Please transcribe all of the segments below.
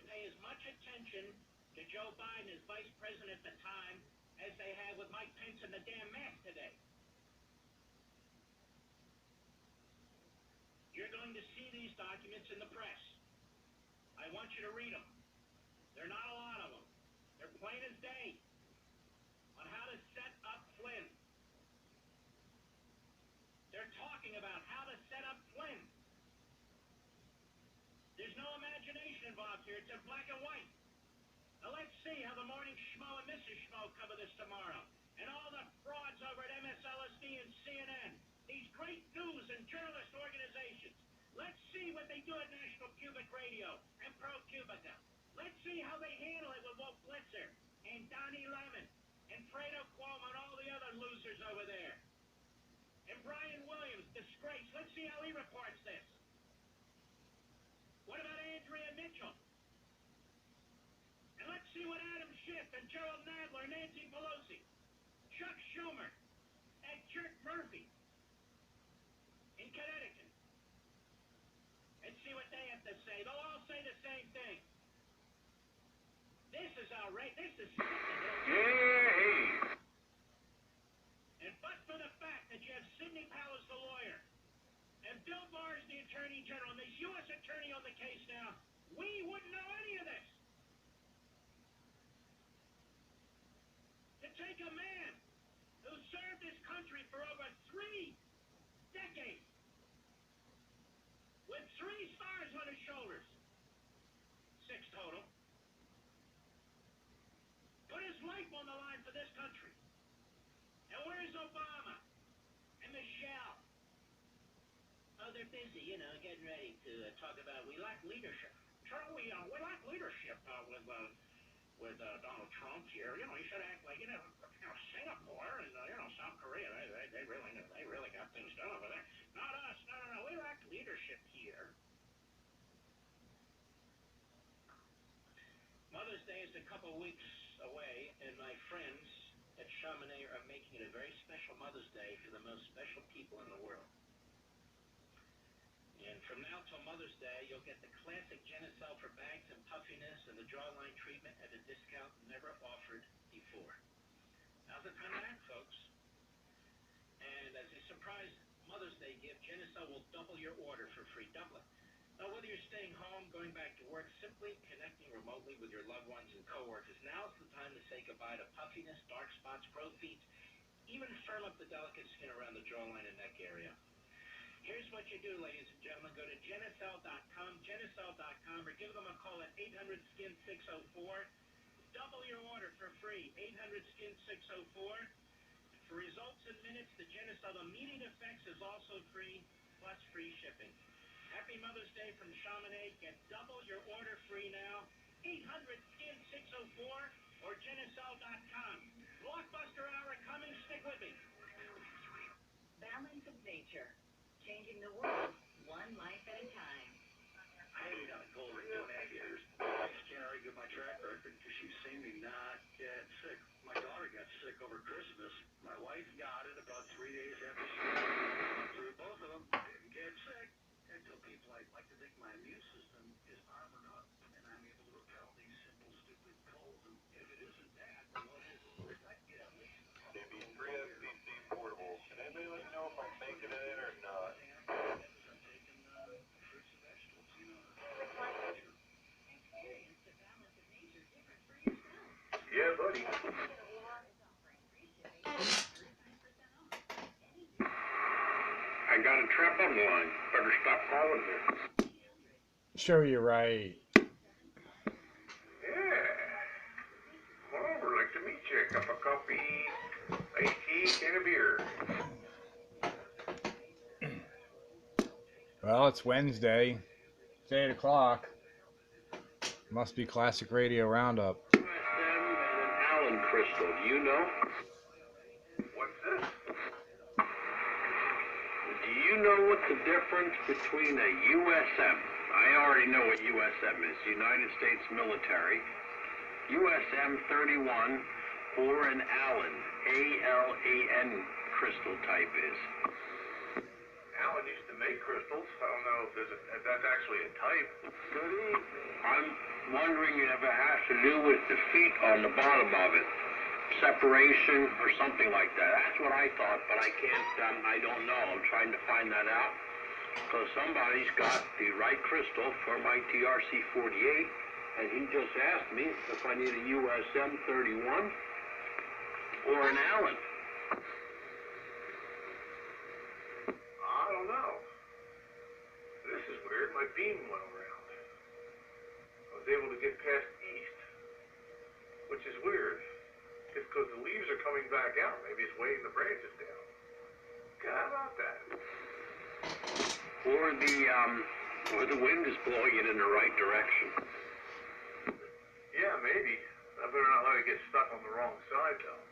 pay as much attention to Joe Biden as vice president at the time as they had with Mike Pence and the damn mask today. You're going to see these documents in the press. I want you to read them. There are not a lot of them. They're plain as day on how to set up Flynn. They're talking about how to set up Flynn. There's no imagination involved here. It's in black and white. Now let's see how the morning schmo and Mrs. Schmo cover this tomorrow. And all the frauds over at MSLSD and CNN. These great news and journalist organizations. Let's see what they do at National Cubic Radio and ProCubica. Let's see how they handle it with Wolf Blitzer and Donnie Lemon and Fredo Cuomo and all the other losers over there. And Brian Williams, disgrace. Let's see how he reports this. What about Andrea Mitchell? And let's see what Adam Schiff and Gerald Nadler, Nancy Pelosi, Chuck Schumer, and Jerk Murphy in Connecticut. And see what they have to say. They'll all say the same thing. This is outrageous. This is sickening. And but for the fact that you have Sidney Powers, the lawyer, and Bill Barr is the Attorney General, and this U.S. Attorney on the case now, we wouldn't know any of this. To take a man who served his country for over 3 decades, with 3 stars on his shoulders, 6 total, put his life on the line for this country. And where's Obama and Michelle? Oh, they're busy, you know, getting ready to talk about we lack leadership. Sure, we lack leadership with Donald Trump here. You know, he should act like Singapore and South Korea. They really got things done over there. Not us. No. We lack leadership here. Mother's Day is a couple weeks away, and my friends at Chamonix are making it a very special Mother's Day for the most special people in the world. And from now till Mother's Day, you'll get the classic Genicel for bags and puffiness and the jawline treatment at a discount never offered before. Now's the time to act, folks. And as a surprise Mother's Day gift, Genicel will double your order for free. Double it. Now, whether you're staying home, going back to work, simply connecting remotely with your loved ones and coworkers, now's the time to say goodbye to puffiness, dark spots, growth feet, even firm up the delicate skin around the jawline and neck area. Here's what you do, ladies and gentlemen. Go to Genicel.com, or give them a call at 800-SKIN-604. Double your order for free, 800-SKIN-604. For results in minutes, the Genicel immediate effects is also free, plus free shipping. Happy Mother's Day from Chamonix. Get double your order free now. 800-SKIN-604 or Genicel.com. Blockbuster hour coming. Stick with me. Balance of nature. Changing the world, one life at a time. I haven't got a goal in 2.5 years. I just can't argue my track record because she's seen me not get sick. My daughter got sick over Christmas. My wife got it about 3 days after she went through both of them. Didn't get sick. I tell people I like to think my immune system is armored up, and I'm able to repel these simple, stupid colds. And if it isn't that, then what is it? I get at least maybe 3 SBC portable. Can anybody let me know if I'm making it in or not? I'm taking fruits and vegetables, you know. Experience the balance of nature different for yourself. Yeah, buddy. I got a trap on the line. Better stop calling me. Sure, you're right. Yeah. Come over, like to meet you. A cup of coffee, iced tea, can of beer. Well, it's Wednesday. It's 8 o'clock. Must be Classic Radio Roundup. USM and an Allen crystal. Do you know? What's this? Do you know what's the difference between a USM? I already know what USM is. United States Military. USM 31 or an Allen. ALAN crystal type is. Allen used to make crystals. I don't know if that's actually a type. Good evening. wondering if it has to do with the feet on the bottom of it. Separation or something like that. That's what I thought, but I can't, I don't know. I'm trying to find that out. Because somebody's got the right crystal for my TRC-48, and he just asked me if I need a USM-31 or an Allen. I don't know. This is weird. My beam went around. I was able to get past east, which is weird. It's because the leaves are coming back out. Maybe it's weighing the branches down. How about that? Or the wind is blowing it in the right direction. Yeah, maybe. I better not let it get stuck on the wrong side, though.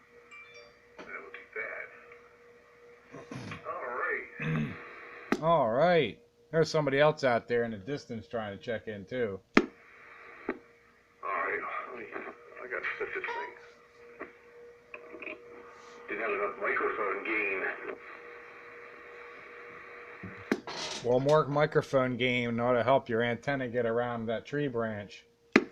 That would be bad. All right. All right. There's somebody else out there in the distance trying to check in too. All right. I got to set this thing. Didn't have enough microphone gain. Well, more microphone gain ought to help your antenna get around that tree branch. Yeah.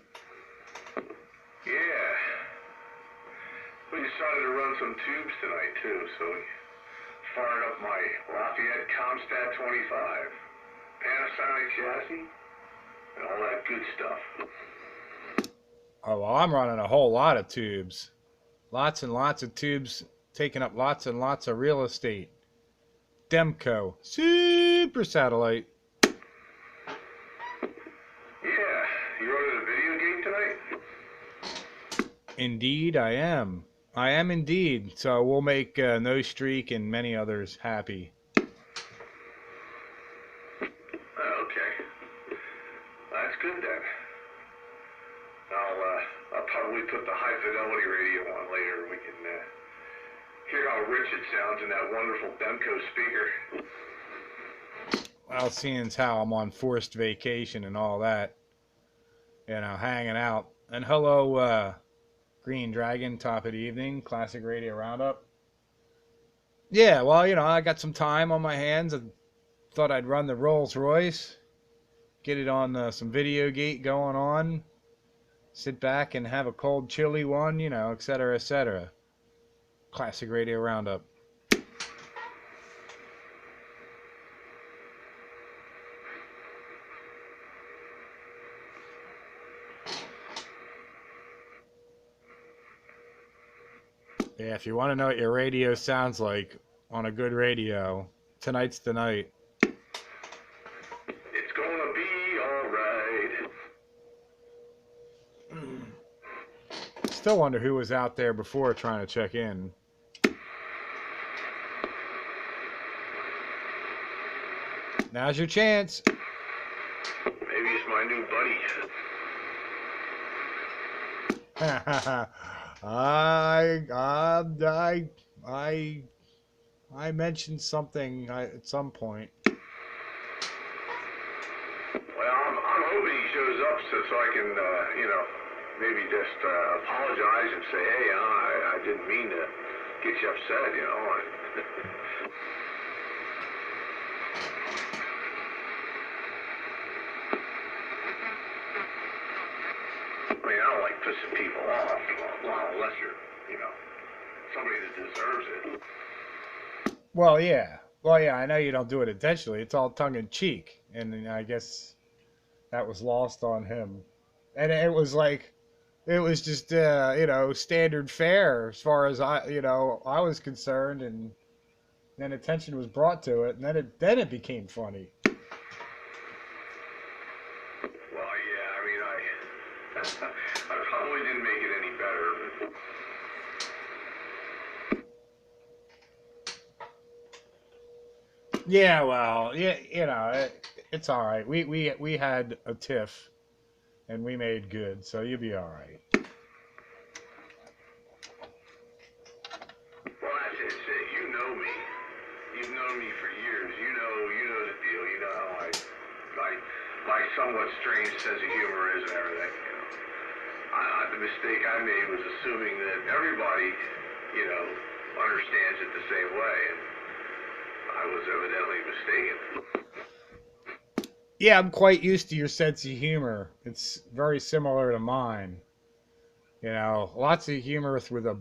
We decided to run some tubes tonight, too, so we fired up my Lafayette Comstat 25, Panasonic chassis, and all that good stuff. Oh, well, I'm running a whole lot of tubes. Lots and lots of tubes, taking up lots and lots of real estate. Demco, super satellite. Yeah, you running a video game tonight? Indeed, I am. I am indeed. So we'll make No Streak and many others happy. Okay. That's good then. I'll probably put the high fidelity radio on later. We can hear how rich it sounds in that wonderful Demco speaker. Well, seeing as how I'm on forced vacation and all that, you know, hanging out. And hello, Green Dragon, top of the evening, Classic Radio Roundup. Yeah, well, you know, I got some time on my hands. I thought I'd run the Rolls Royce, get it on some video gate going on, sit back and have a cold chilly one, you know, etc., etc. Classic Radio Roundup. Yeah, if you want to know what your radio sounds like on a good radio, tonight's the night. It's gonna be alright. Still wonder who was out there before trying to check in. Now's your chance. Maybe it's my new buddy. I mentioned something at some point. Well, I'm hoping he shows up so I can, you know, maybe just apologize and say, hey, I didn't mean to get you upset, you know. I mean, I don't like pissing people off, well, unless you're, you know, somebody that deserves it. Well, yeah. I know you don't do it intentionally. It's all tongue-in-cheek. And I guess that was lost on him. And it was like, it was just, you know, standard fare as far as I was concerned. And then attention was brought to it. And then it became funny. Well, yeah, I mean, I probably didn't make it any better. Yeah, well, yeah, you know, it's all right. We had a tiff, and we made good, so you'll be all right. Well, that's it. You know me. You've known me for years. You know the deal. You know how my somewhat strange sense of humor is and everything. You know, the mistake I made was assuming that everybody, you know, understands it the same way, and I was evidently mistaken. Yeah, I'm quite used to your sense of humor. It's very similar to mine. You know, lots of humor with a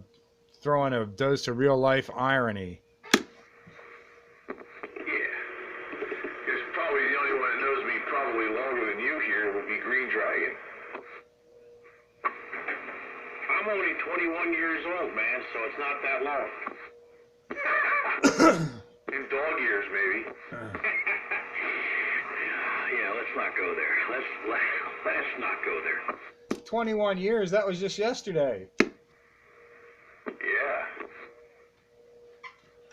throwing a dose of real life irony. Yeah. Guess probably the only one that knows me probably longer than you here would be Green Dragon. I'm only 21 years old, man, so it's not that long. In dog years, maybe. Yeah, let's not go there. Let's not go there. 21 years, that was just yesterday. Yeah.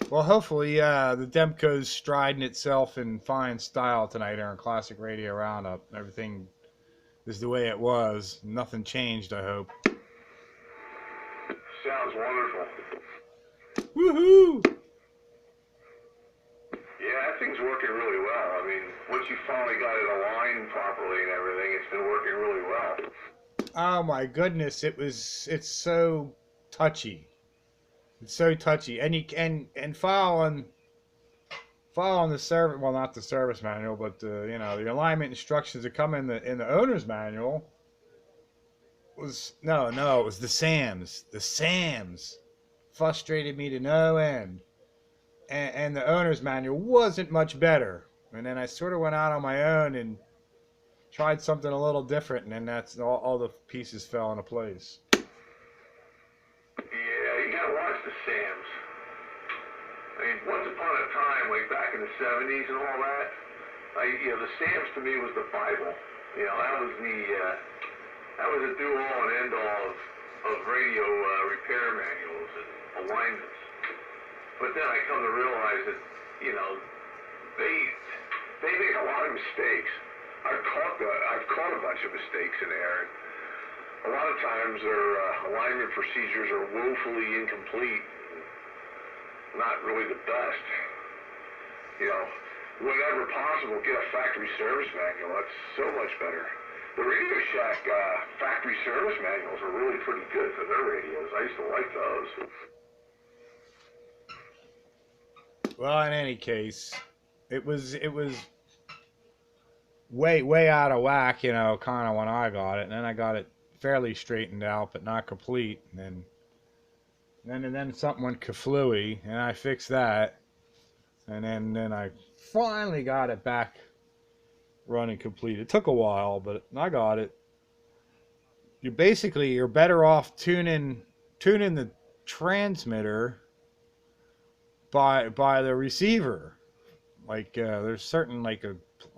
Well, hopefully, the Demco's striding itself in fine style tonight on Classic Radio Roundup. Everything is the way it was. Nothing changed, I hope. Sounds wonderful. Woohoo! Yeah, that thing's working really well. I mean, once you finally got it aligned properly and everything, it's been working really well. Oh my goodness, it's so touchy. It's so touchy. And you and following the service, well, not the service manual, but you know, the alignment instructions that come in the owner's manual was it was the SAMs. The SAMs frustrated me to no end. And the owner's manual wasn't much better. And then I sort of went out on my own and tried something a little different, and then that's all the pieces fell into place. Yeah, you gotta watch the SAMs. I mean, once upon a time, like back in the 70s and all that, the SAMs to me was the Bible. You know, that was the do-all and end-all of radio repair manuals and alignments. But then I come to realize that, you know, they make a lot of mistakes. I've caught a bunch of mistakes in there. A lot of times their alignment procedures are woefully incomplete, not really the best. You know, whenever possible, get a factory service manual. That's so much better. The Radio Shack factory service manuals are really pretty good for their radios. I used to like those. Well, in any case, it was way out of whack, you know, kind of when I got it, and then I got it fairly straightened out, but not complete, and then something went kaflooey, and I fixed that, and then I finally got it back running complete. It took a while, but I got it. You're better off tuning the transmitter by the receiver. Like there's certain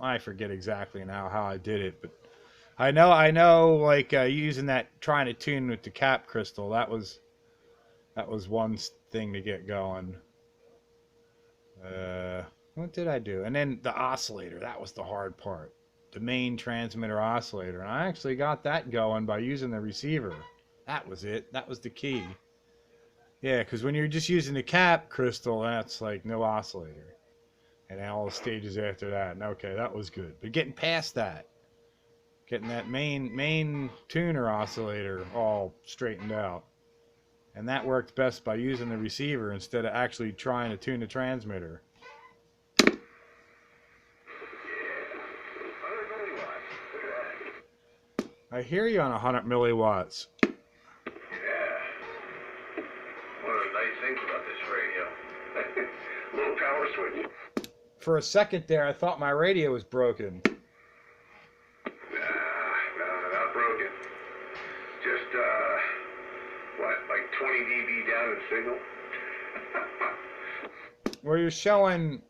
I forget exactly now how I did it, but I know like using that, trying to tune with the cap crystal, that was one thing to get going. What did I do? And then the oscillator, that was the hard part. The main transmitter oscillator, and I actually got that going by using the receiver. That was it. That was the key. Yeah, because when you're just using the cap crystal, that's like no oscillator. And all the stages after that. And okay, that was good. But getting past that, getting that main tuner oscillator all straightened out. And that worked best by using the receiver instead of actually trying to tune the transmitter. I hear you on 100 milliwatts. Yeah. One of the nice things about this radio. Little power switch. For a second there, I thought my radio was broken. Nah, not broken. Just, like 20 dB down in signal? Where you're showing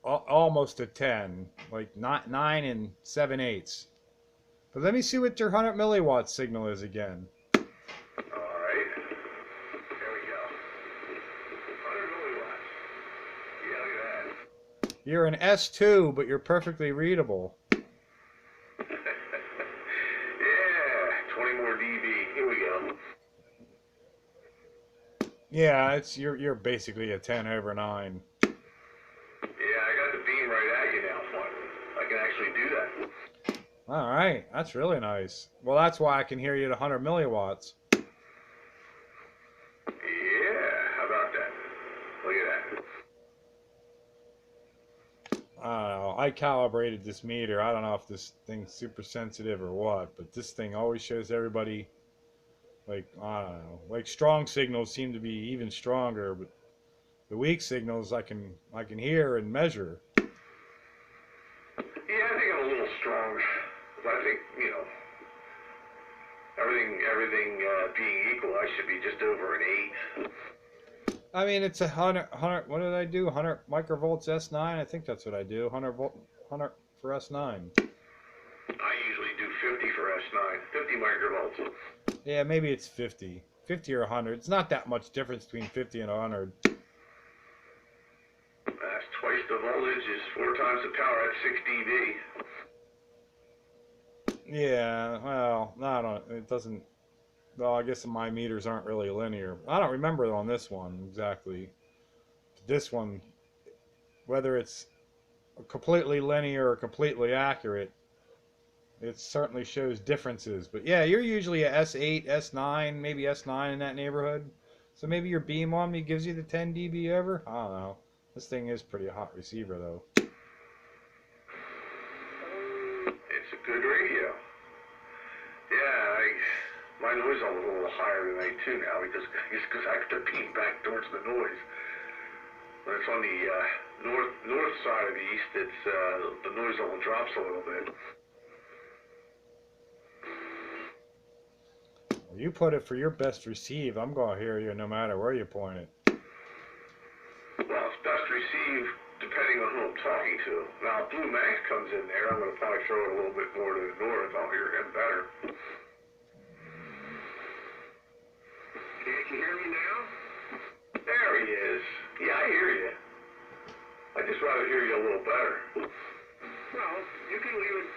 almost a 10, like 9 and 7/8. But let me see what your 100 milliwatt signal is again. Alright. There we go. 100 milliwatts. Yeah, look at that. You're an S2, but you're perfectly readable. Yeah, 20 more dB. Here we go. Yeah, you're basically a 10/9. Yeah, I got the beam right at you now, finally. I can actually do that. All right, that's really nice. Well, that's why I can hear you at 100 milliwatts. Yeah, how about that? Look at that. I don't know. I calibrated this meter. I don't know if this thing's super sensitive or what, but this thing always shows everybody, like, I don't know. Like, strong signals seem to be even stronger, but the weak signals I can hear and measure. Yeah, I think I'm a little strong. But I think, you know, everything being equal, I should be just over an 8. I mean, it's a 100, what did I do? 100 microvolts S9? I think that's what I do. 100 for S9. I usually do 50 for S9, 50 microvolts. Yeah, maybe it's 50. 50 or 100. It's not that much difference between 50 and 100. That's twice the voltage is 4 times the power at 6 dB. Yeah, well, no, I don't, it doesn't, well, I guess my meters aren't really linear. I don't remember on this one exactly. This one, whether it's completely linear or completely accurate, it certainly shows differences. But yeah, you're usually a S8, S9, maybe S9 in that neighborhood. So maybe your beam on me gives you the 10 dB ever? I don't know. This thing is pretty hot receiver though. It's a good radio. Yeah, my noise level is a little higher than A2 now because I have to beam back towards the noise. When it's on the north side of the east, it's the noise level drops a little bit. You put it for your best receive. I'm going to hear you no matter where you point it. Well, it's best received depending on who I'm talking to. Now, if Blue Max comes in there, I'm going to probably throw it a little bit more to the north. I'll hear him better. Can't you hear me now? There he is. Yeah, I hear you. I'd just rather hear you a little better. Well, you can leave it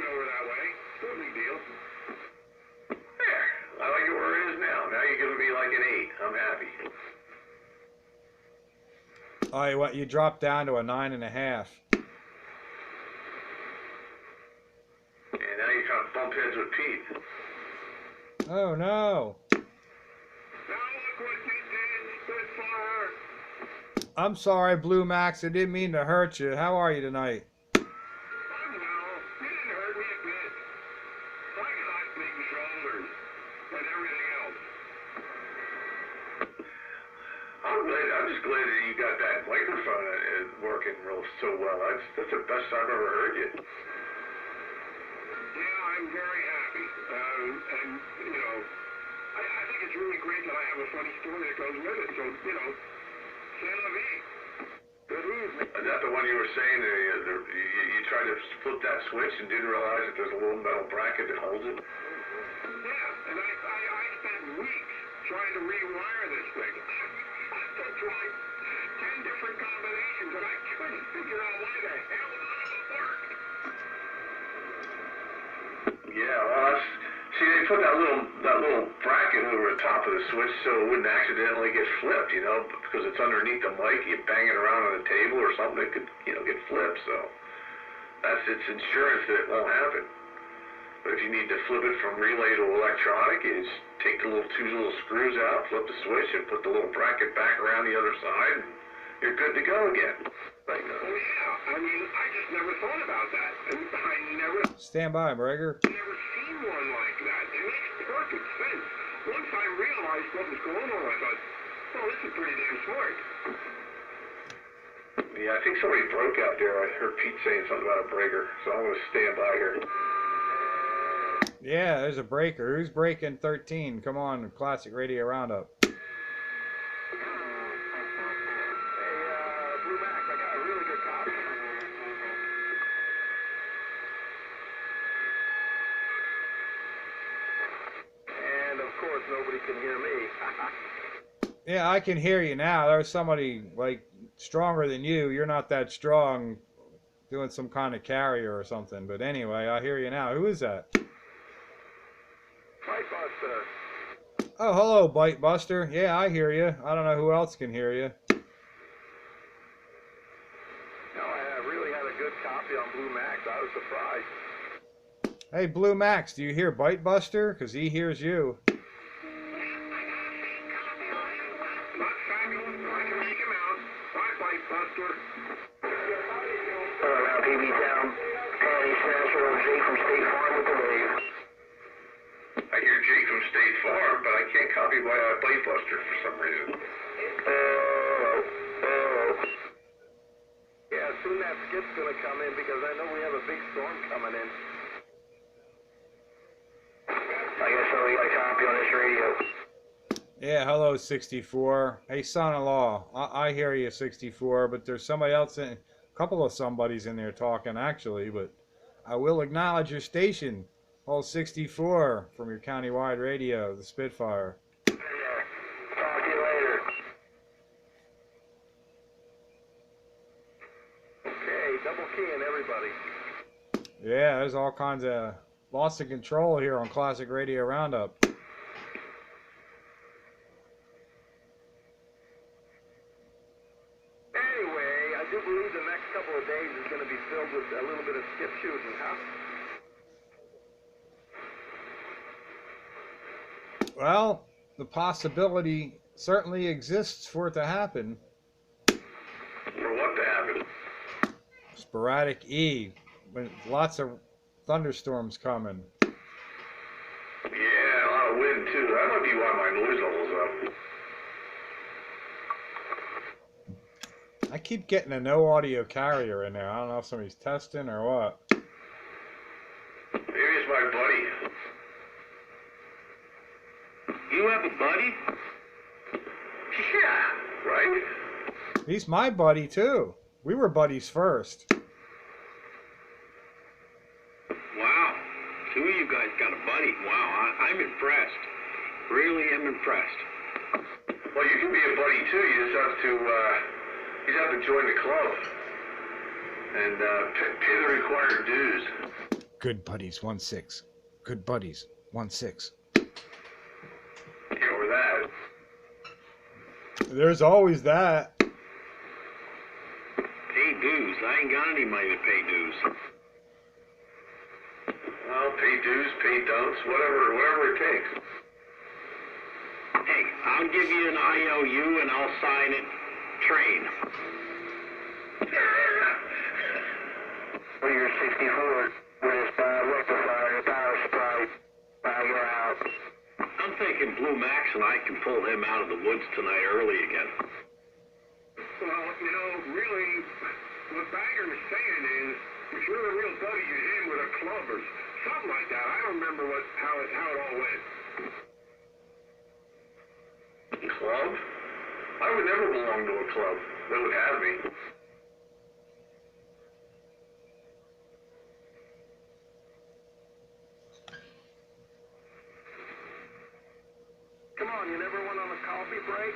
over that way. No big deal. There. I like it where it is now. Now you're giving me like an 8. I'm happy. Oh, you dropped down to a 9.5. And now you're trying to bump heads with Pete. Oh no. I'm sorry, Blue Max. I didn't mean to hurt you. How are you tonight? Oh, no. You didn't hurt me a bit. I got big shoulders and everything else. I'm just glad that you got that microphone working so well. That's the best I've ever heard you. Yeah, I'm very happy. And, you know, I think it's really great that I have a funny story that goes with it. So, you know, c'est la vie. Good evening. Is that the one you were saying you tried to flip that switch and didn't realize that there's a little metal bracket that holds it? Yeah, and I spent weeks trying to rewire this thing. I tried 10 different combinations and I couldn't figure out why the hell none of them worked. Yeah, well, see, they put that little bracket over the top of the switch so it wouldn't accidentally get flipped, you know, because it's underneath the mic. You bang it around on the table or something, it could, you know, get flipped. So that's its insurance that it won't happen. But if you need to flip it from relay to electronic, you just take the two little screws out, flip the switch, and put the little bracket back around the other side, and you're good to go again. Like, oh yeah, I mean, I just never thought about that, and I never. Stand by, Breaker. Never seen one like that. It makes perfect sense. Once I realized what was going on, I thought, oh, this is pretty damn smart. Yeah, I think somebody broke out there. I heard Pete saying something about a breaker, so I'm going to stand by here. Yeah, there's a breaker. Who's breaking 13? Come on, Classic Radio Roundup. Hey, Blue Max, I got a really good copy. And, of course, nobody can hear me. Yeah, I can hear you now. There's somebody, like, stronger than you. You're not that strong, doing some kind of carrier or something. But anyway, I hear you now. Who is that? Oh, hello, Bite Buster. Yeah, I hear you. I don't know who else can hear you. No, I really had a good copy on Blue Max. I was surprised. Hey, Blue Max, do you hear Bite Buster? Because he hears you. Not fabulous, but I can make him out. Bye, Bite Buster. caught me by a bite buster for some reason. Yeah, soon that skip's gonna come in because I know we have a big storm coming in. I guess we got a copy on this radio. Yeah, hello 64. Hey son-in-law, I hear you 64, but there's somebody else in, a couple of somebodies in there talking actually, but I will acknowledge your station, Hall 64 from your countywide radio, the Spitfire. Yeah. Talk to you later. Okay, double keying everybody. Yeah, there's all kinds of loss of control here on Classic Radio Roundup. Anyway, I do believe the next couple of days is going to be filled with a little bit of skip shooting, huh? Well, the possibility certainly exists for it to happen. For what to happen? Sporadic E, with lots of thunderstorms coming. Yeah, a lot of wind too. That might be why my noise level's up. I keep getting a no audio carrier in there. I don't know if somebody's testing or what. Maybe it's my buddy. You have a buddy? Yeah, right? He's my buddy too. We were buddies first. Wow. Two of you guys got a buddy. Wow, I'm impressed. Really am impressed. Well, you can be a buddy too. You just have to join the club and pay the required dues. Good buddies, 1-6. Good buddies, 1-6. Get over that. There's always that. Pay dues. I ain't got any money to pay dues. Well, pay dues, pay don'ts, whatever it takes. Hey, I'll give you an IOU and I'll sign it. Train. Well, you're 64. We're just rectifying the power supply. You're out. I'm thinking Blue Max and I can pull him out of the woods tonight early again. Well, really, what Bagger was saying is, if you're a real buddy, you hit him with a club or something like that. I don't remember how it all went. Club? I would never belong to a club that would have me. Come on, you never went on a coffee break?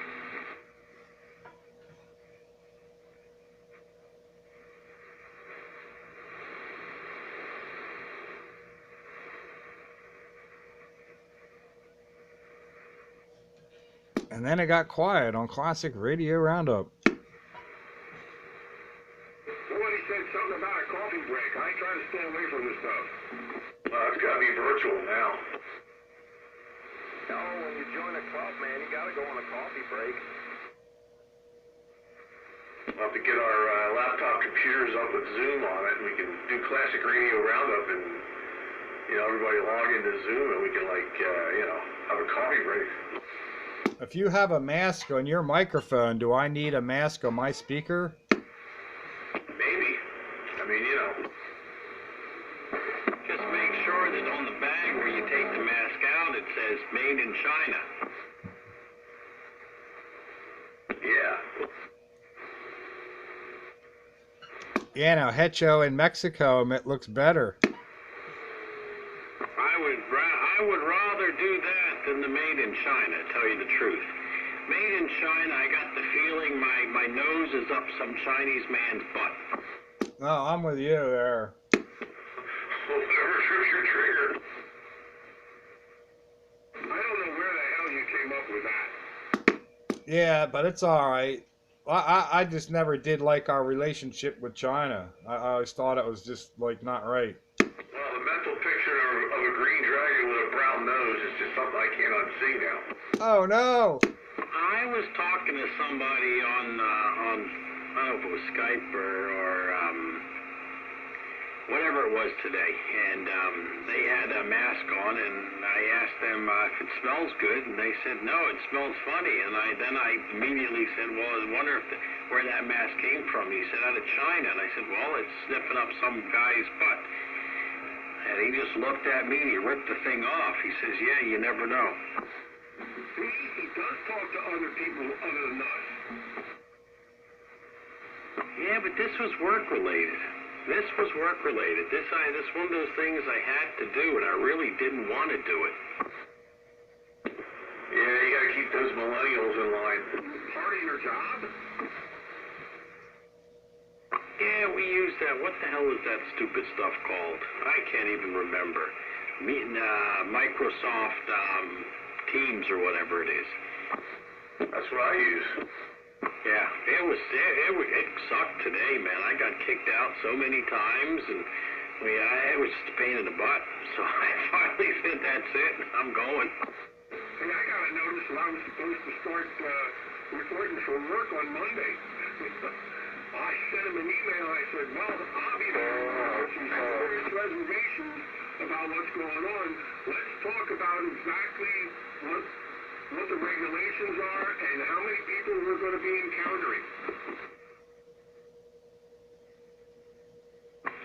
And then it got quiet on Classic Radio Roundup. Somebody said something about a coffee break. I try to stay away from this stuff. Well, it's got to be virtual now. No, when you join a club, man, you got to go on a coffee break. We'll have to get our laptop computers up with Zoom on it, and we can do Classic Radio Roundup, and everybody log into Zoom, and we can have a coffee break. If you have a mask on your microphone, do I need a mask on my speaker? Maybe. I mean, just make sure that on the bag where you take the mask out, it says made in China. Yeah. Yeah, now Hecho in Mexico, it looks better. I would rather do that than the made in China, tell you the truth. Made in China, I got the feeling my nose is up some Chinese man's butt. No, I'm with you there. Whatever shoots your trigger. I don't know where the hell you came up with that. Yeah, but it's all right. I just never did like our relationship with China. I always thought it was just not right. Well, the mental picture of a green dragon with a brown nose is just something I can't unsee now. Oh no! I was talking to somebody on I don't know if it was Skype or whatever it was today, and they had a mask on, and I asked them if it smells good, and they said no, it smells funny. And then I immediately said, well, I wonder if where that mask came from. He said out of China, and I said, well, it's sniffing up some guy's butt. And he just looked at me and he ripped the thing off. He says, yeah, you never know. See, he does talk to other people other than us. Yeah, but this was work related. This was work related. This one of those things I had to do, and I really didn't want to do it. Yeah, you gotta keep those millennials in line. Part of your job? Yeah, we use that. What the hell is that stupid stuff called? I can't even remember. Microsoft Teams or whatever it is. That's what I use. Yeah, it sucked today, man. I got kicked out so many times, and it was just a pain in the butt. So I finally said, that's it, I'm going. And I got a notice that I was supposed to start reporting for work on Monday. I sent him an email. I said, well, obviously, some serious reservations about what's going on. Let's talk about exactly what the regulations are and how many people we're going to be encountering.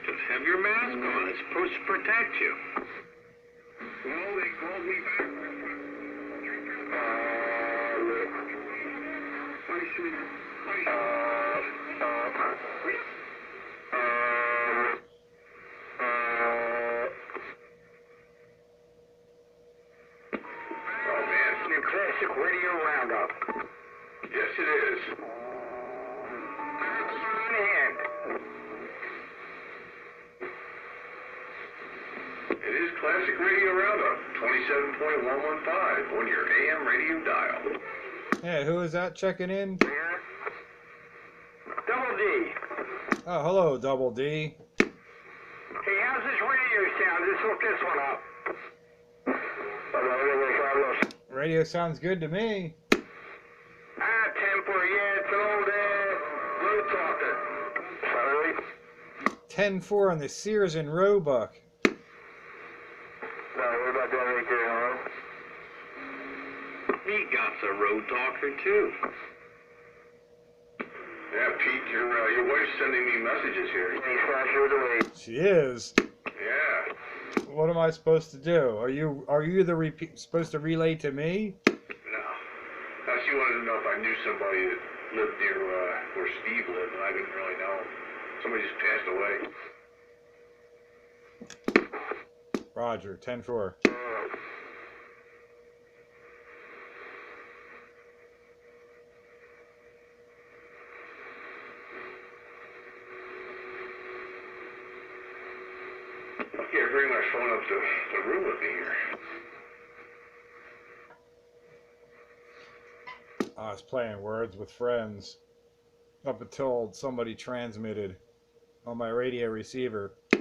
Just have your mask on. It's supposed to protect you. Well, they called me back. Classic Radio Roundup. Yes, it is. It is Classic Radio Roundup, 27.115 on your AM radio dial. Hey, who is that checking in? Double D. Oh, hello, Double D. Hey, how's this radio sound? Let's look this one up. Radio sounds good to me. Temper, yeah, it's an old road talker. Sorry. 10-4 on the Sears and Roebuck. No, what about that right there, huh? He got a road talker too. Yeah, Pete, your wife's sending me messages here. She is. Yeah. What am I supposed to do? Are you supposed to relay to me? No. She wanted to know if I knew somebody that lived near where Steve lived, and I didn't really know. Somebody just passed away. Roger, 10-4. I can't bring my phone up to the room with me here. I was playing Words with Friends up until somebody transmitted on my radio receiver. Yeah.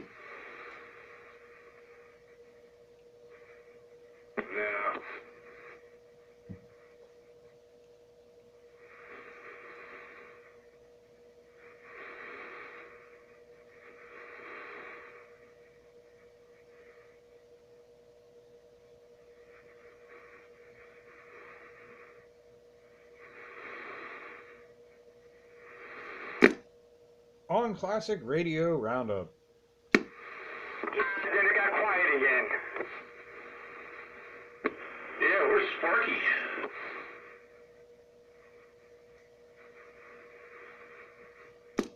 On Classic Radio Roundup. Then it got quiet again. Yeah, where's Sparky?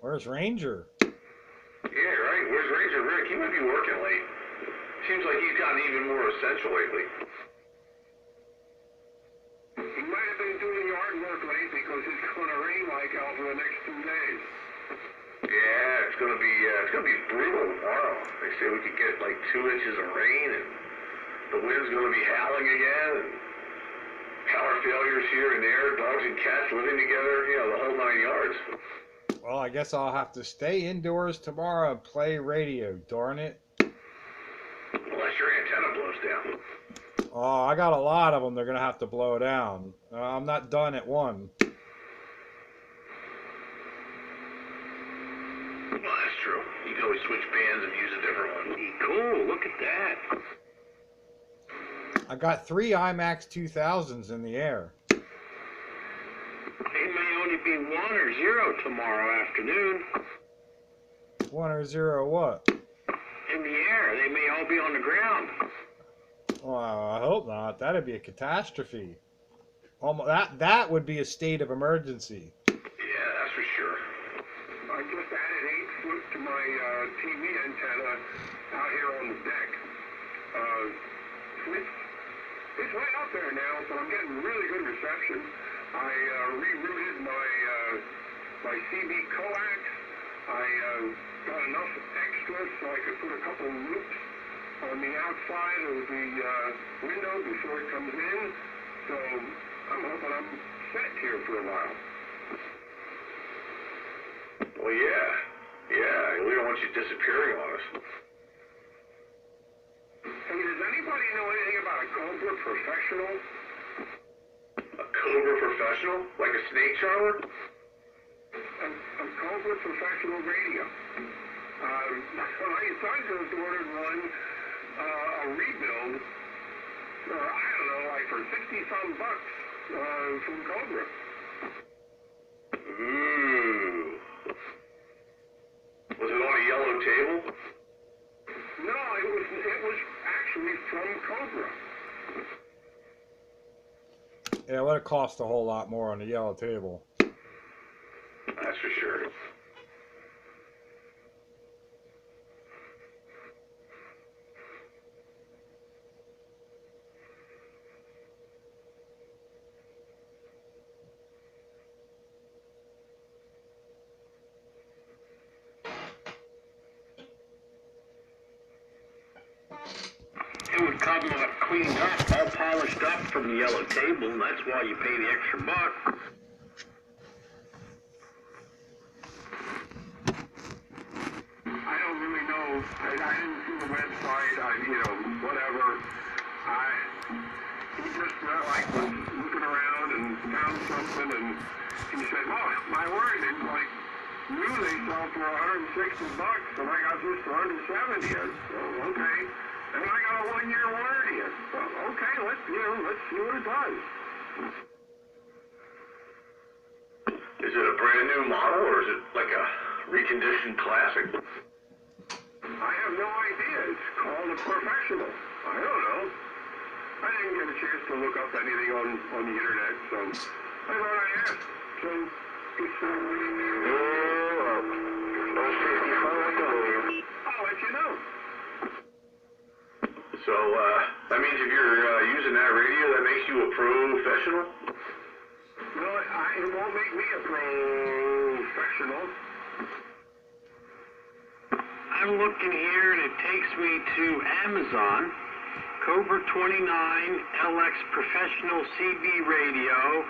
Where's Ranger? Yeah, right. Where's Ranger Rick? He might be working late. Seems like he's gotten even more essential lately. He might have been doing yard work late because it's going to rain like hell for the next 2 days. Yeah, it's gonna be brutal tomorrow. They say we could get like 2 inches of rain, and the wind's gonna be howling again, and power failures here and there, dogs and cats living together, you know, the whole 9 yards. Well, I guess I'll have to stay indoors tomorrow and play radio, darn it. Unless your antenna blows down. Oh, I got a lot of them they're going to have to blow down. I'm not done at one. Well, that's true. You can always switch bands and use a different one. Cool, look at that. I got 3 IMAX 2000s in the air. They may only be 1 or 0 tomorrow afternoon. 1 or 0 what? In the air, they may all be on the ground. Well, I hope not. That'd be a catastrophe. That would be a state of emergency. Yeah, that's for sure. I just added 8 foot to my TV antenna out here on the deck. It's way up there now, so I'm getting really good reception. I rerouted my CB coax. I got enough extra so I could put a couple loops on the outside of the window before it comes in. So I'm hoping I'm set here for a while. Well, yeah. We don't want you disappearing on us. Hey, does anybody know anything about a Cobra Professional? A Cobra Professional? Like a snake charmer? A Cobra Professional radio. My son just ordered one, a rebuild, I don't know, like for 60-some bucks from Cobra. Ooh. Was it on a yellow table? No, it was actually from Cobra. Yeah, it would have cost a whole lot more on the yellow table. That's for sure. It would come cleaned up, all polished up from the yellow table. That's why you pay the extra buck. I don't really know. I didn't see the website. Whatever. He just was looking around and found something, and he said, "Oh, my word! It's like new. They sell for 160 bucks, and I got this for 170." So okay. And I got a 1-year warranty. So okay, let's see what it does. Is it a brand new model, or is it like a reconditioned classic? I have no idea. It's called a Professional. I don't know. I didn't get a chance to look up anything on the internet, so I thought I'd ask. So, I'll let you know. So, that means if you're using that radio, that makes you a professional? No, it won't make me a professional. I'm looking here and it takes me to Amazon. Cobra 29 LX Professional CB radio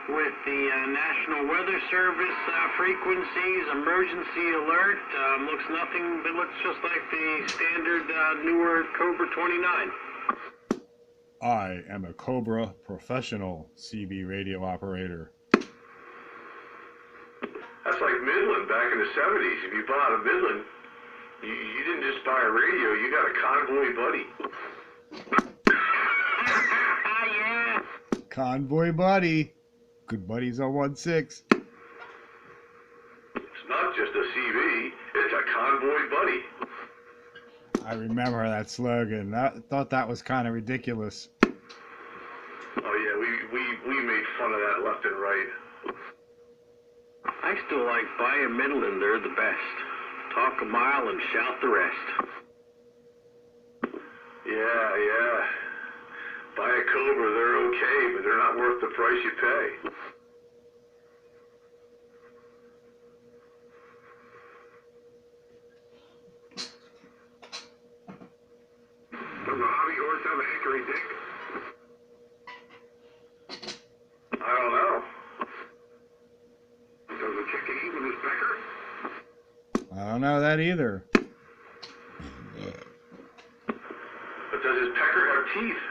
with the National Weather Service frequencies, emergency alert. Looks just like the standard newer Cobra 29. I am a Cobra Professional CB radio operator. That's like Midland back in the 70s. If you bought a Midland, you didn't just buy a radio, you got a convoy buddy. Yeah. Convoy buddy. Good buddies on 1-6. It's not just a CB, it's a convoy buddy. I remember that slogan. I thought that was kind of ridiculous. Oh yeah, we made fun of that left and right. I still like buy a Midland, they're the best. Talk a mile and shout the rest. Yeah. Buy a Cobra, they're okay, but they're not worth the price you pay. Does a hobby horse have a hickory dick? I don't know. Does a chicken eat with his pecker? I don't know that either. But does his pecker have teeth?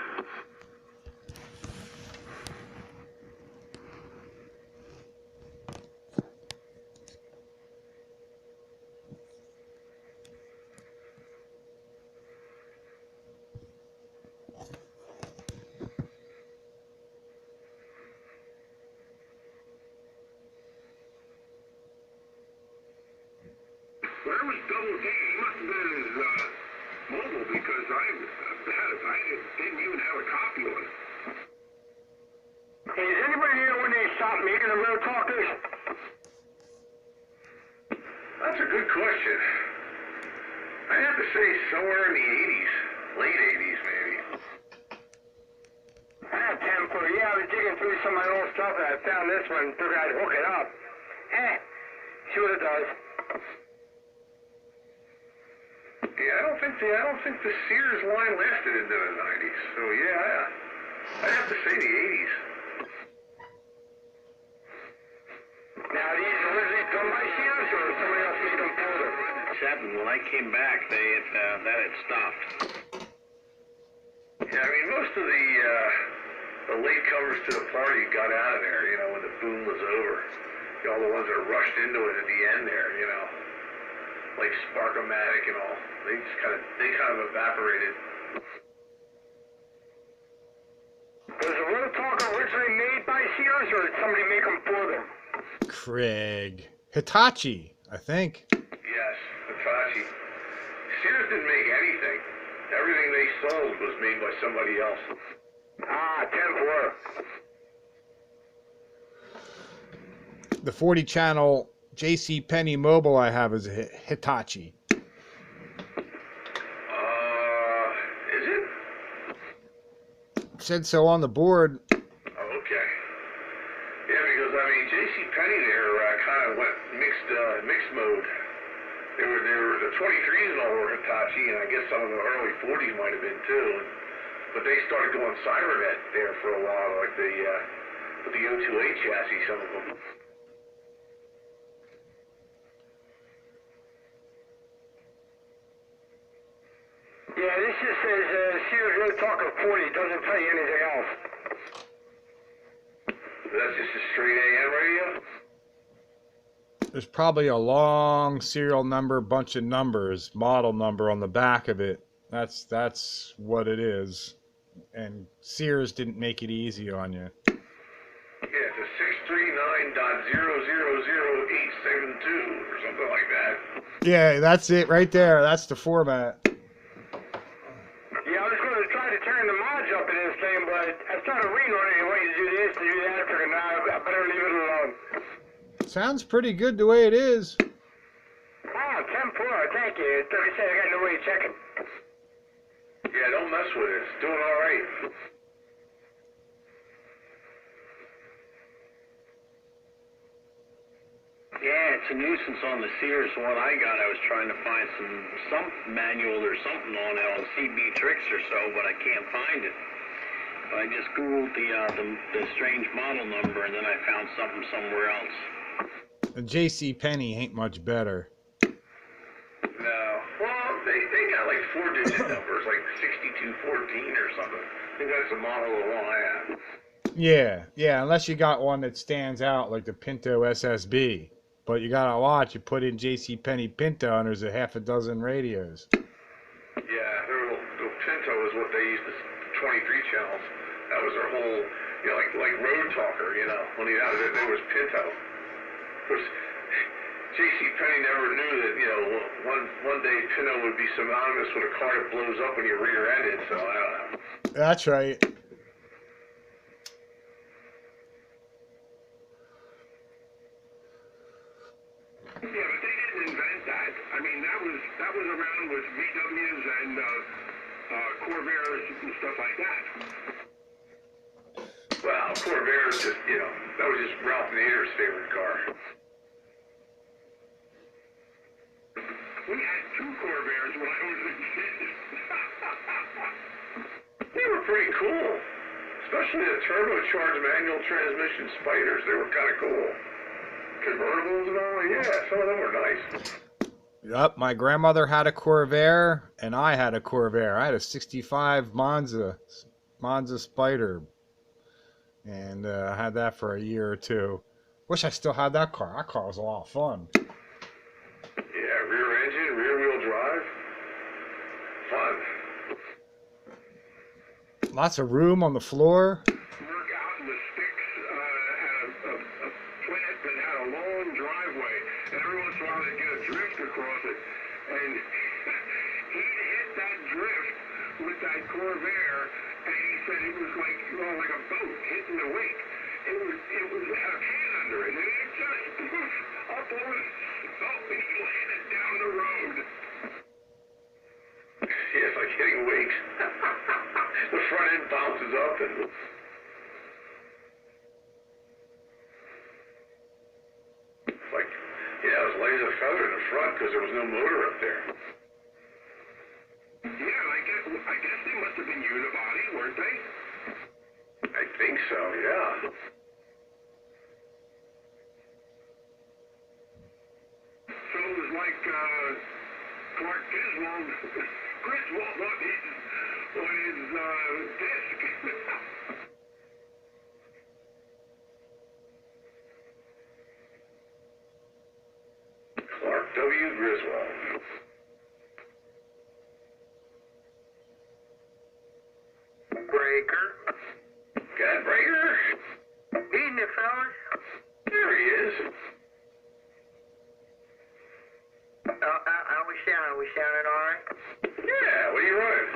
double D. He must have been his mobile because I didn't even have a copy on it. Hey, is anybody here when they stop making the road talkers? That's a good question. I have to say somewhere in the 80s, late 80s maybe. I had 10 for yeah, I was digging through some of my old stuff and I found this one, figured I'd hook it up. See what it does. Yeah, I don't think the Sears line lasted into the 90s. So yeah, I'd have to say the 80s. Now, are these originally done by Sears or somebody else made them for them? When I came back, that had stopped. Yeah, I mean, most of the late comers to the party got out of there, you know, when the boom was over. You know, all the ones that rushed into it at the end there, you know, like Sparkomatic and all. They kind of evaporated. Was the road talker originally made by Sears or did somebody make them for them? Craig. Hitachi, I think. Yes, Hitachi. Sears didn't make anything. Everything they sold was made by somebody else. 10-4. The 40 channel JC Penney mobile I have is a Hitachi. Is it? It said so on the board. Oh, okay. Yeah, because I mean, JCPenney there kind of went mixed mode. They were the 23s and all were Hitachi, and I guess some of the early 40s might have been too. But they started going Cybernet there for a while, like with the O2A chassis, some of them. Yeah, this just says Sears road talker 40. It doesn't tell you anything else. That's just a straight AM radio? There's probably a long serial number, bunch of numbers, model number on the back of it. That's what it is. And Sears didn't make it easy on you. Yeah, it's a 639.0000872 or something like that. Yeah, that's it right there. That's the format. Yeah, I was going to try to turn the mods up in this thing, but I started reading on it. You want you to do this, to do that. I figured, nah, I better leave it alone. Sounds pretty good the way it is. Oh, 10-4, thank you. Like I said, I got no way of checking. Yeah, don't mess with it. It's doing all right. Yeah, it's a nuisance on the Sears one I got. I was trying to find some manual or something on it on CB Tricks or so, but I can't find it. But I just Googled the strange model number, and then I found something somewhere else. The JC Penney ain't much better. No. Well, they got like 4-digit numbers, like 6214 or something. I think that's the model of the one I have. Yeah, unless you got one that stands out like the Pinto SSB. But you gotta watch, you put in JC Penney Pinto and there's a half a dozen radios. Yeah, the Pinto is what they used, the 23 channels. That was their whole, you know, like Road Talker, you know. Only out of it, there was Pinto. Of course, JCPenney never knew that, you know, one day Pinto would be synonymous with a car that blows up when you're rear-ended, so I don't know. That's right. Yeah, but they didn't invent that. I mean, that was around with VWs and Corvairs and stuff like that. Well, Corvairs just, you know, that was just Ralph Nader's favorite car. We had 2 Corvairs when I was a kid. They were pretty cool. Especially the turbocharged manual transmission Spiders. They were kind of cool. Convertibles and all, yeah, some of them were nice. Yep, my grandmother had a Corvair, and I had a Corvair. I had a 65 Monza Spider, and I had that for a year or two. Wish I still had that car. That car was a lot of fun. Yeah, rear engine, rear wheel drive. Fun. Lots of room on the floor. Work out in the sticks at a plant that had a long driveway, and every once in a while they'd get a drift across it. Corvair, and he said it was like, like a boat hitting the wake. It had a pan under it, and it just poof, up over the boat, and he landed down the road. Yeah, it's like hitting wakes. The front end bounces up and... Like, yeah, it was laser feather in the front because there was no motor up there. Yeah, I guess they must have been unibody, weren't they? I think so, yeah. So it was like Clark Griswold on his disc. Clark W. Griswold. Breaker. Got Breaker? Eating it, fellas. There he is. How we sounding? We sounding all right? Yeah, what are you running?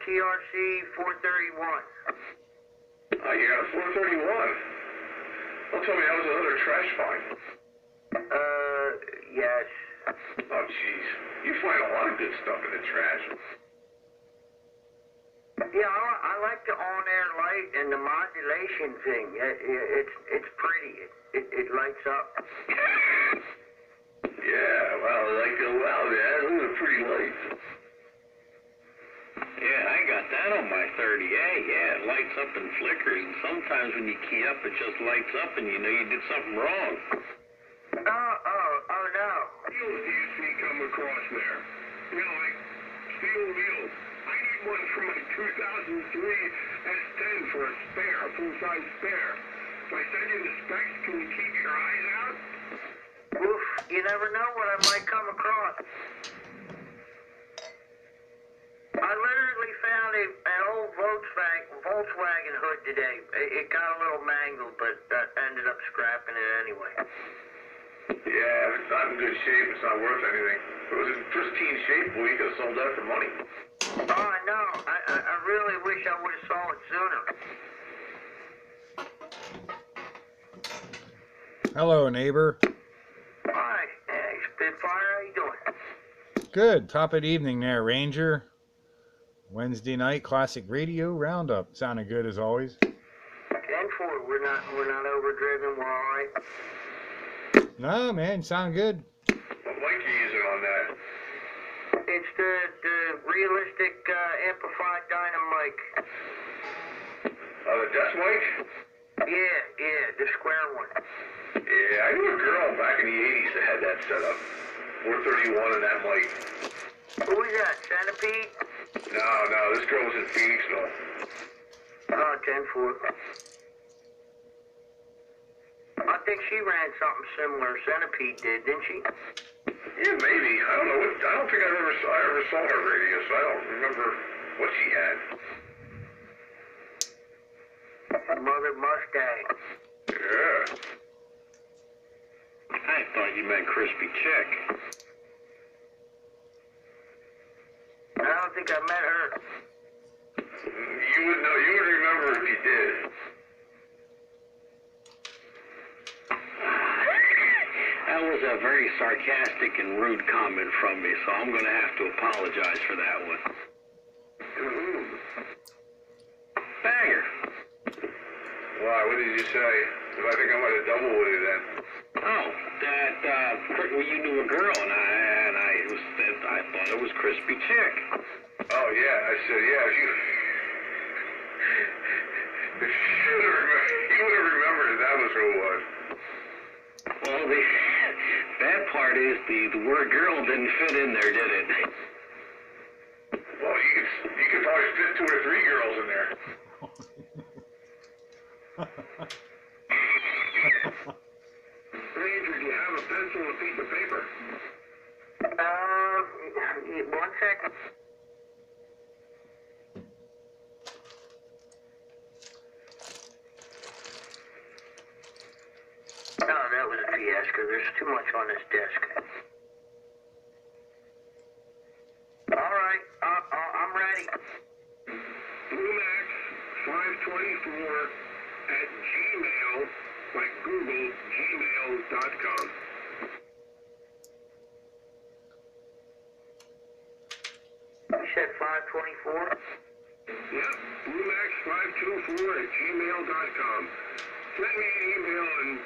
TRC 431. Oh, you got a 431. Don't tell me that was another trash find. Yes. Oh, jeez. You find a lot of good stuff in the trash. Yeah, I like the on-air light and the modulation thing. It's pretty. It lights up. Yeah, well, like, wow, yeah, those are pretty lights. Yeah, I got that on my 30A. Yeah, it lights up and flickers, and sometimes when you key up, it just lights up, and you know you did something wrong. Oh no. Wheels do you see come across there? You know, like steel wheels. I need one for my 2003 S10 for a spare, a full-size spare. If I send you the specs, can you keep your eyes out? Oof, you never know what I might come across. I literally found an old Volkswagen hood today. It got a little mangled, but I ended up scrapping it anyway. Yeah, if it's not in good shape, it's not worth anything. If it was in pristine shape, well, you could have sold that for money. Oh, I know. I really wish I would have saw it sooner. Hello, neighbor. Hi, hey, Spitfire, how you doing? Good. Top of the evening there, Ranger. Wednesday night classic radio roundup. Sounded good as always. 10-4, we're not overdriven, we're all right. No, man, sound good. What mic you using on that? It's the realistic amplified dynamic. Oh, the desk mic? Yeah, the square one. Yeah, I knew a girl back in the 80s that had that set up. 431 and that mic. Who was that, Centipede? No, this girl was in Phoenixville. Oh, 10-4. I think she ran something similar. Centipede did, didn't she? Yeah, maybe. I don't know. I don't think I ever saw her radio, so I don't remember what she had. Mother Mustang. Yeah. I thought you meant crispy chick. I don't think I met her. You would know. You would remember if you did. That was a very sarcastic and rude comment from me, so I'm going to have to apologize for that one. Banger. Why? What did you say? Because I think I might have doubled with you then. Oh, well, you knew a girl, and I thought it was crispy chick. Oh, yeah. I said, yeah, you would have remembered that was who it was. Well, the bad part is the word girl didn't fit in there, did it? Well, you could probably fit 2 or 3 girls in there. Ranger, do you have a pencil and a piece of paper? One second. No, that was a fiasco. There's too much on this desk. All right, I'm ready. 524@gmail, like Google, gmail.com. You said 524? Yep, bluemax524@gmail.com. Send me an email and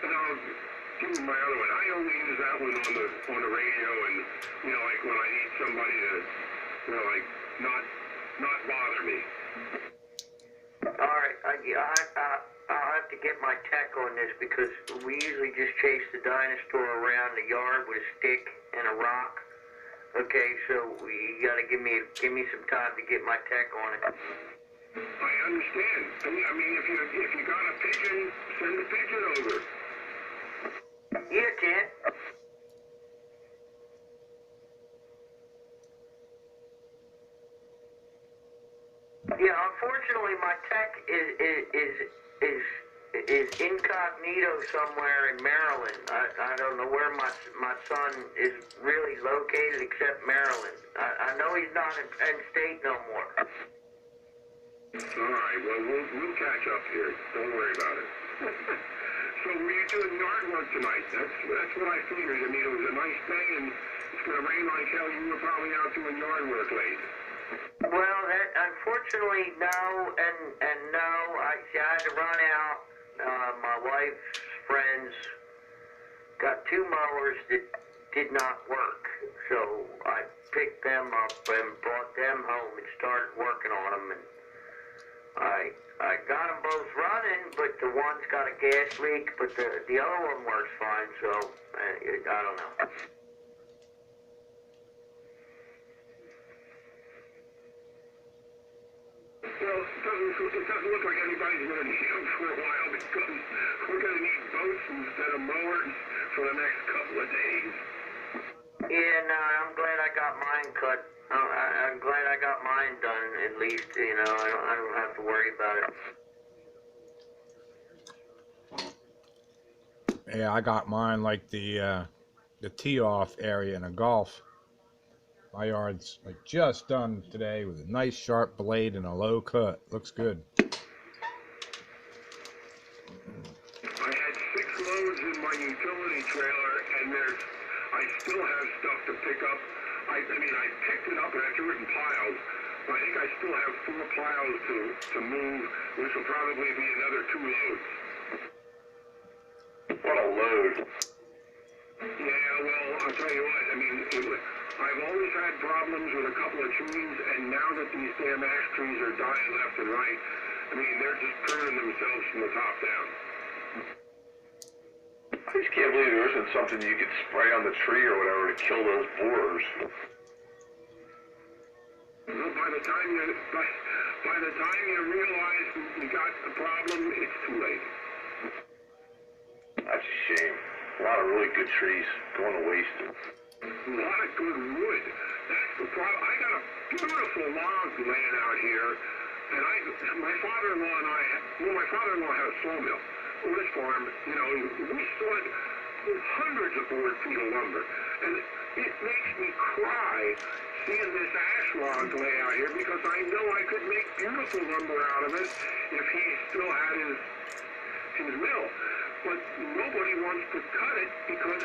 I'll give you my other one. I only use that one on the radio and, like when I need somebody to, like not bother me. Alright, I'll have to get my tech on this because we usually just chase the dinosaur around the yard with a stick and a rock. Okay, so you gotta give me some time to get my tech on it. I understand. I mean, if you got a pigeon, send a pigeon over. Yeah, Ted. Yeah, unfortunately, my tech is incognito somewhere in Maryland. I don't know where my son is really located except Maryland. I know he's not in Penn State no more. All right, well, we'll catch up here. Don't worry about it. So were you doing yard work tonight? That's what I figured. I mean, it was a nice day, and it's going to rain like hell. You were probably out doing yard work late. Well, unfortunately, no, and no. I had to run out. My wife's friends got 2 mowers that did not work, so I picked them up and brought them home and started working on them. And I got them both running, but the one's got a gas leak, but the other one works fine. So I don't know. Well, it doesn't look like anybody's going to need them for a while because we're going to need boats instead of mowers for the next couple of days. Yeah, no, I'm glad I got mine cut. I'm glad I got mine done at least. I don't have to worry about it. Yeah, I got mine like the tee off area in a golf. My yard's like just done today with a nice sharp blade and a low cut. Looks good. I had 6 loads in my utility trailer, and I still have stuff to pick up. I picked it up and I threw it in piles. I think I still have 4 piles to move, which will probably be another 2 loads. What a load. Yeah, well, I'll tell you what, I've always had problems with a couple of trees, and now that these damn ash trees are dying left and right, they're just pruning themselves from the top down. I just can't believe there isn't something you could spray on the tree or whatever to kill those borers. Well, by the time you realize you got the problem, it's too late. That's a shame. A lot of really good trees going to waste. A lot of good wood. That's the problem. I got a beautiful log laying out here, and my father-in-law and my father-in-law had a sawmill on his farm. We sawed hundreds of board feet of lumber, and it makes me cry seeing this ash log lay out here because I know I could make beautiful lumber out of it if he still had his mill. But nobody wants to cut it because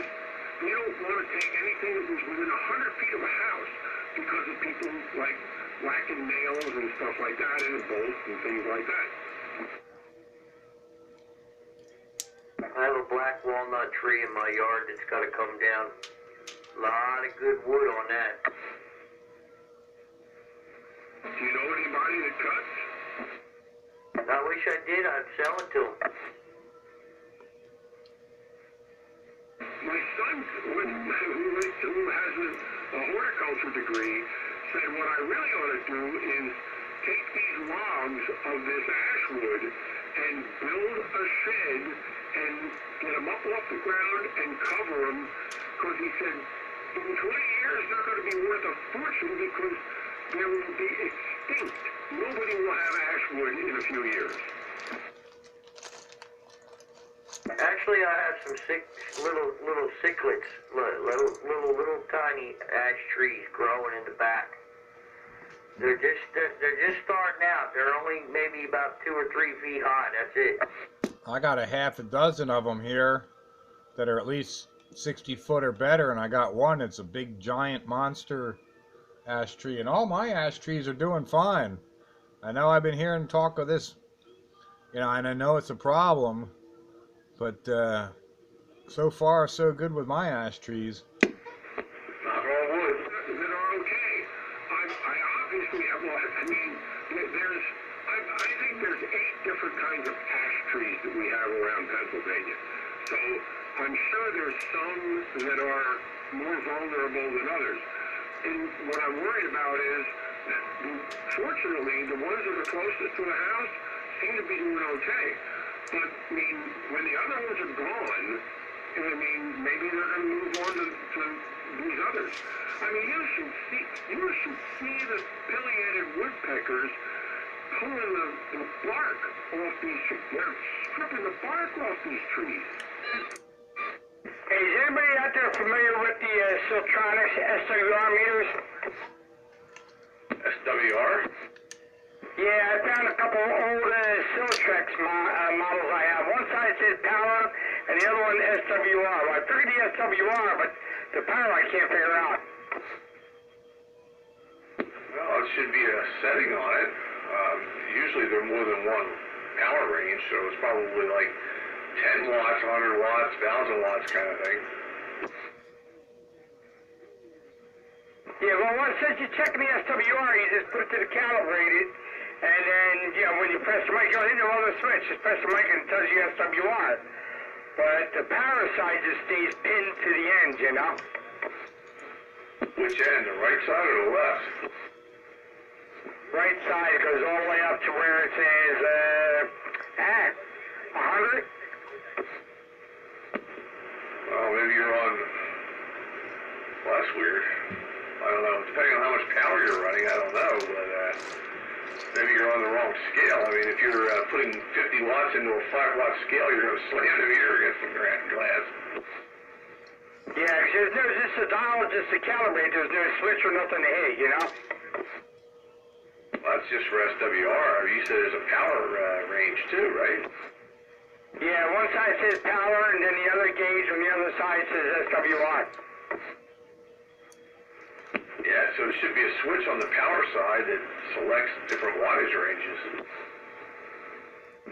they don't want to take anything that was within 100 feet of a house because of people like whacking nails and stuff like that and bolts and things like that. I have a black walnut tree in my yard that's got to come down. A lot of good wood on that. Do you know anybody that cuts? I wish I did. I'd sell it to them. My son, who has a horticulture degree, said what I really ought to do is take these logs of this ash wood and build a shed and get them up off the ground and cover them, because he said in 20 years they're going to be worth a fortune because they will be extinct. Nobody will have ash wood in a few years. Actually, I have some little cichlids, little tiny ash trees growing in the back. They're just starting out. They're only maybe about 2 or 3 feet high. That's it. I got a half a dozen of them here that are at least 60 foot or better, and I got one that's a big giant monster ash tree, and all my ash trees are doing fine. I know I've been hearing talk of this, you know, and I know it's a problem, but so far so good with my ash trees. Knock on wood. That are okay. I obviously have, well, I mean, I think there's 8 different kinds of ash trees that we have around Pennsylvania. So I'm sure there's some that are more vulnerable than others. And what I'm worried about is, fortunately, the ones that are closest to the house seem to be doing okay. But, I mean, when the other ones are gone, I mean, maybe they're going to move on to these others. I mean, you should see the pileated woodpeckers pulling the bark off these trees. They're stripping the bark off these trees. Hey, is anybody out there familiar with the Siltronics SWR meters? SWR? Yeah, I found a couple old Siltrex models I have. One side says power, and the other one SWR. Well, I figured the SWR, but the power I can't figure out. Well, it should be a setting on it. Usually they're more than one power range, so it's probably like 10 watts, 100 watts, 1,000 watts kind of thing. Yeah, well, since you're checking the SWR, you just put it to the calibrated, and then, you know, when you press the mic, you don't hit the other switch, just press the mic and it tells you SWR. But the power side just stays pinned to the end, you know? Which end, the right side or the left? Right side goes all the way up to where it says, 100? Oh, maybe you're on... Well, that's weird. I don't know. Depending on how much power you're running, I don't know, but maybe you're on the wrong scale. I mean, if you're putting 50 watts into a 5-watt scale, you're going to slam the meter against the glass. Yeah, because there's just a dial just to calibrate. There's no switch or nothing to hit, you know? Well, that's just for SWR. You said there's a power range too, right? Yeah, one side says power, and then the other gauge on the other side says SWR. Yeah, so there should be a switch on the power side that selects different wattage ranges.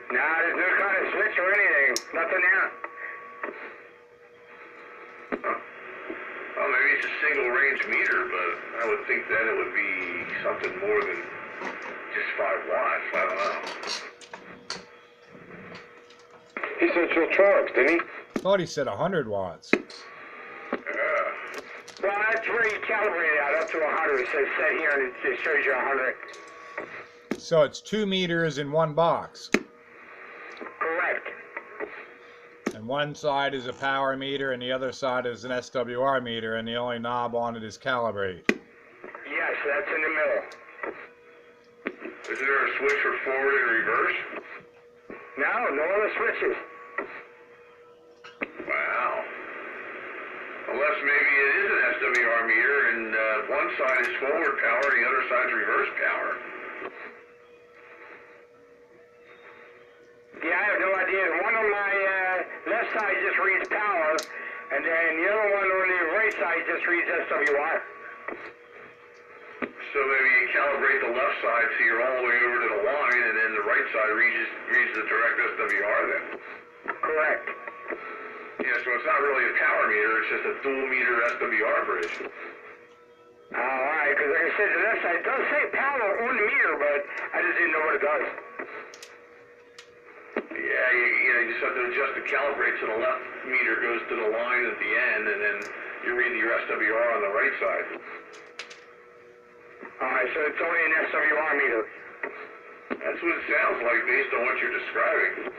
Nah, there's no kind of switch or anything. Nothing there. Huh. Well, maybe it's a single range meter, but I would think that it would be something more than just 5 watts. I don't know. He said Siltronics, didn't he? I thought he said 100 watts. Well, that's where you calibrate it out, up to 100. It says set here, and it shows you 100. So it's 2 meters in one box. Correct. And one side is a power meter and the other side is an SWR meter, and the only knob on it is calibrate. Yes, that's in the middle. Is there a switch for forward and reverse? No other switches. Wow. Unless maybe it is an SWR meter and one side is forward power and the other side's reverse power. Yeah, I have no idea. One on my left side just reads power, and then the other one on the right side just reads SWR. So maybe you calibrate the left side so you're all the way over to the line, and then the right side reads the direct SWR then. Correct. Yeah, so it's not really a power meter, it's just a dual meter SWR bridge. Alright, because like I said, the left side does say power on the meter, but I just didn't know what it does. Yeah, you just have to adjust the calibrate so the left meter goes to the line at the end, and then you read your SWR on the right side. Alright, so it's only an SWR meter. That's what it sounds like based on what you're describing.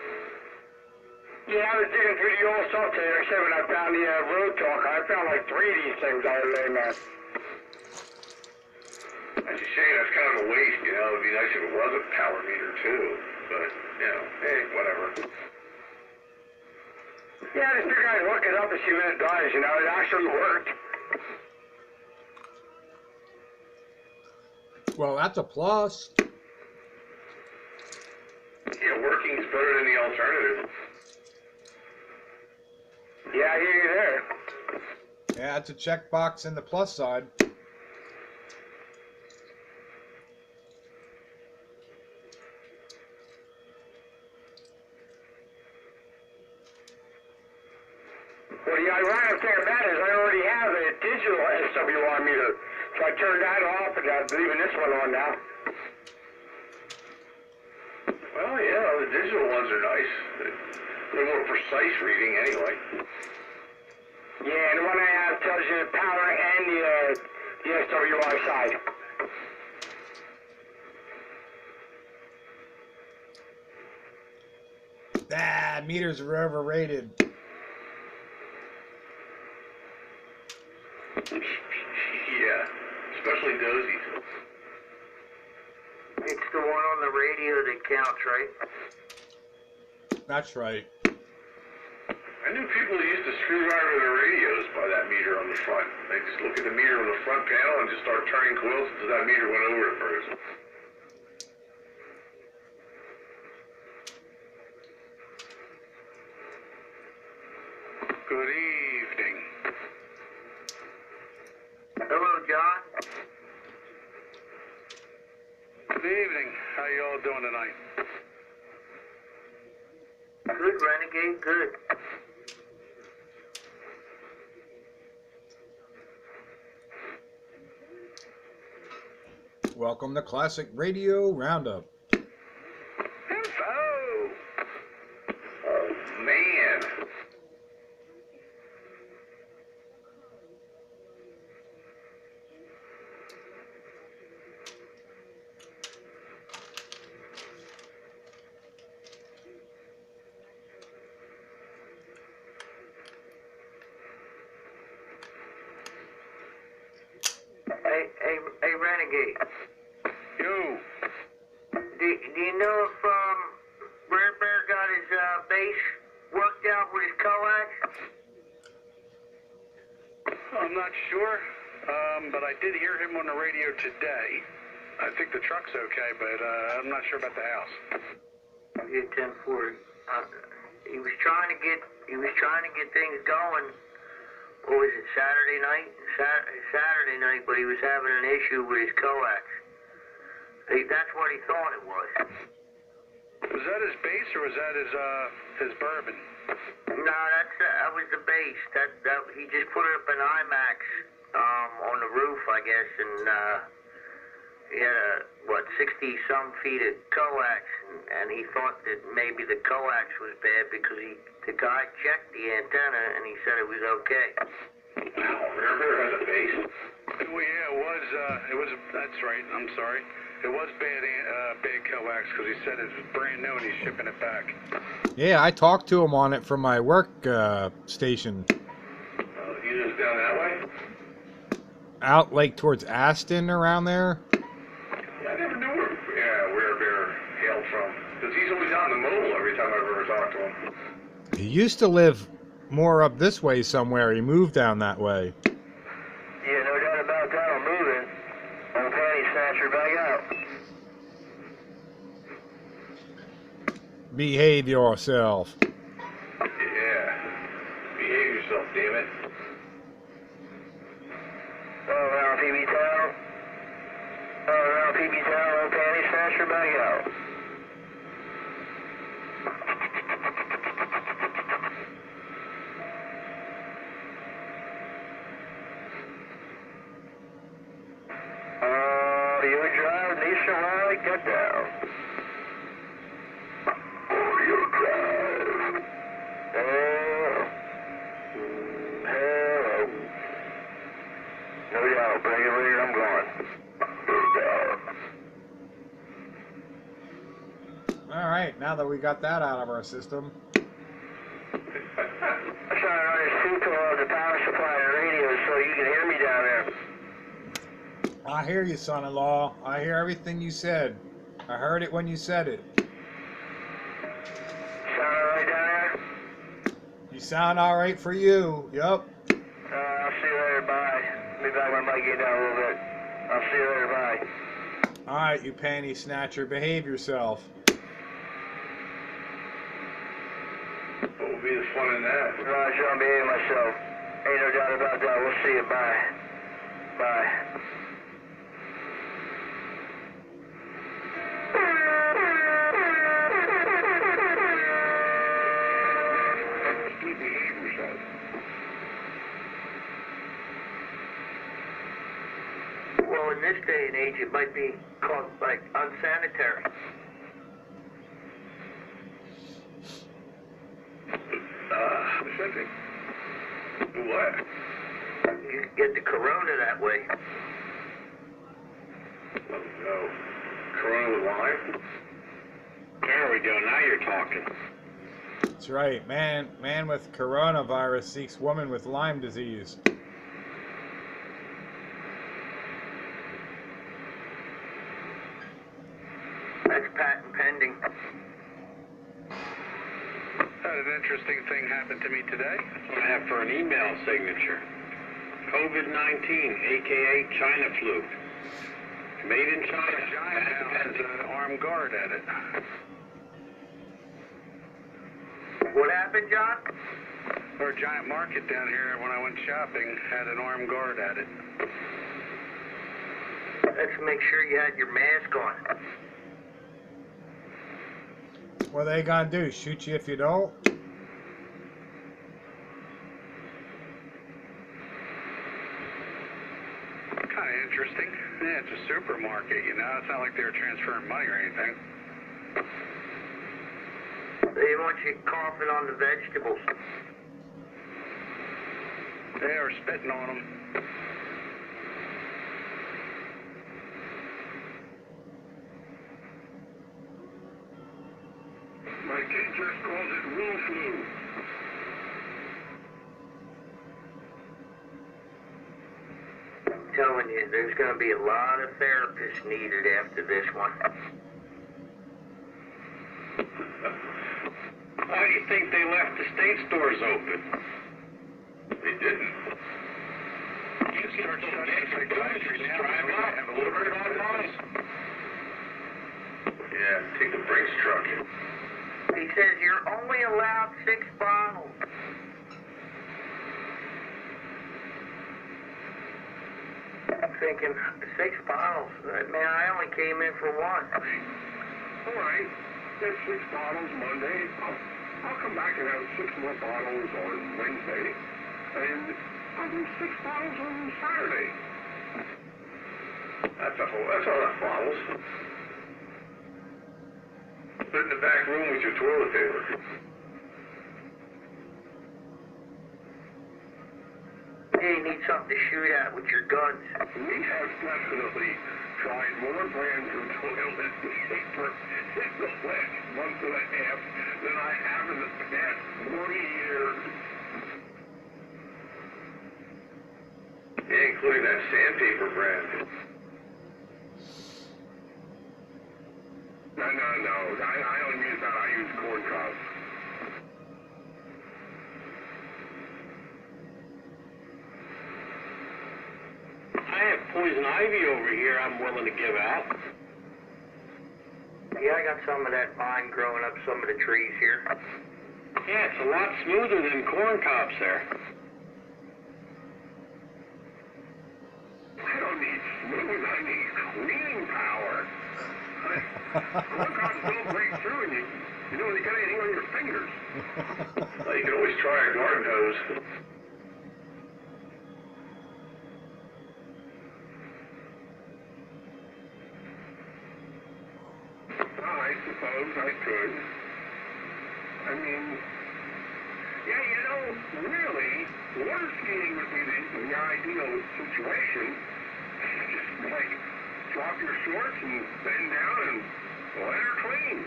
Yeah, I was digging through the old stuff today. Like I said, when I found the road talk, I found like 3 of these things out there, man. That's a shame. That's kind of a waste, you know. It'd be nice if it was a power meter too, but you know, hey, whatever. Yeah, I just figured I'd look it up and see what it does. You know, it actually worked. Well, that's a plus. Yeah, working's better than the alternative. Yeah, I hear you there. Yeah, it's a checkbox in the plus side. Well, the ironic thing about it is I already have a digital SWR meter, so I turned that off and I'm leaving this one on now. Well, yeah, the digital ones are nice. A little more precise reading anyway. Yeah, and the one I have tells you the power and the SWR side. Ah, meters are overrated. Yeah, especially dozies. It's the one on the radio that counts, right? That's right. I knew people who used to screwdriver their radios by that meter on the front. They just look at the meter on the front panel and just start turning coils until that meter went over at first. Good evening. Hello, John. Good evening. How you all doing tonight? Good, Renegade, good. Welcome to Classic Radio Roundup. Info! Oh, man. Hey, Renegade. Yo. Do you know if Red Bear got his bass worked out with his coax? I'm not sure, but I did hear him on the radio today. I think the truck's okay, but I'm not sure about the house. Yeah, 1040. He was trying to get things going. What was it, Saturday night? Saturday night, but he was having an issue with his coax. That's what he thought it was. Was that his bass or was that his bourbon? No, that was the bass. That he just put it up in IMAX on the roof, I guess, and he had 60-some feet of coax, and he thought that maybe the coax was bad because the guy checked the antenna and he said it was okay. Wow, River has a bass. Well, yeah, it was. That's right. I'm sorry. It was bad coax because he said it was brand new and he's shipping it back. Yeah, I talked to him on it from my work station. He lives down that way? Out like towards Aston around there. Yeah, I never knew where Bear hailed from. Because he's always out in the mobile every time I've ever talked to him. He used to live more up this way somewhere. He moved down that way. Yeah, no doubt about that. I'm moving. Old panty snatcher back out. Behave yourself. Yeah. Behave yourself, damn it. Around PB Town. Around PB Town, old panty snatcher back out. You drive nationwide, get down. You drive. Hello. No doubt, bring it later, I'm going. All right, now that we got that out of our system. I'm trying to run this super of the power supply and radio so you can hear me down there. I hear you, son-in-law. I hear everything you said. I heard it when you said it. Sound alright down there? You sound all right for you. Yup. I'll see you later, bye. Be back when I might get down a little bit. I'll see you later, bye. Alright, you panty snatcher, behave yourself. What would be the fun in that? I'm sure I'm behaving myself. Ain't no doubt about that. We'll see you. Bye. Bye. You behave yourself. Well, in this day and age, it might be called, like, unsanitary. Specific. What? You can get the corona that way. Oh, no. Corona with lime? There we go. Now you're talking. That's right. Man with coronavirus seeks woman with Lyme disease. That's patent pending. Had an interesting thing happen to me today. I have for an email signature. COVID-19, aka China flu. Made in China. A giant now has an armed guard at it. What happened, John? Our giant market down here, when I went shopping, had an armed guard at it. Let's make sure you had your mask on. What are they gonna do? Shoot you if you don't? Kind of interesting. Yeah, it's a supermarket, you know. It's not like they were transferring money or anything. They want you coughing on the vegetables. They were spitting on them. My kid just calls it real flu. I'm telling you, there's going to be a lot of therapists needed after this one. Why do you think they left the state stores open? They didn't. You can start getting some booze, just drive up, have a little bit of noise. Yeah, take the Brinks truck. He says you're only allowed 6 bottles. I'm thinking, 6 bottles? Man, I only came in for 1. All right, that's 6 bottles Monday. I'll come back and have 6 more bottles on Wednesday, and I'll do 6 bottles on Saturday. That's all enough bottles. Put it in the back room with your toilet paper. Hey, you need something to shoot at with your guns. We have definitely tried more brands of toilet paper in the last month and a half than I have in the past 40 years. Yeah, including that sandpaper brand. No. I don't use that. I use corn cobs. I have poison ivy over here I'm willing to give out. Yeah, I got some of that vine growing up some of the trees here. Yeah, it's a lot smoother than corn cobs there. I don't need smooth. I need cleaning power. Corn cobs don't break through, and you don't get anything on your fingers. Well, you can always try a garden hose. I suppose I could. I mean, yeah, you know, really, water skiing would be the ideal situation. Just like drop your shorts and bend down and let her clean.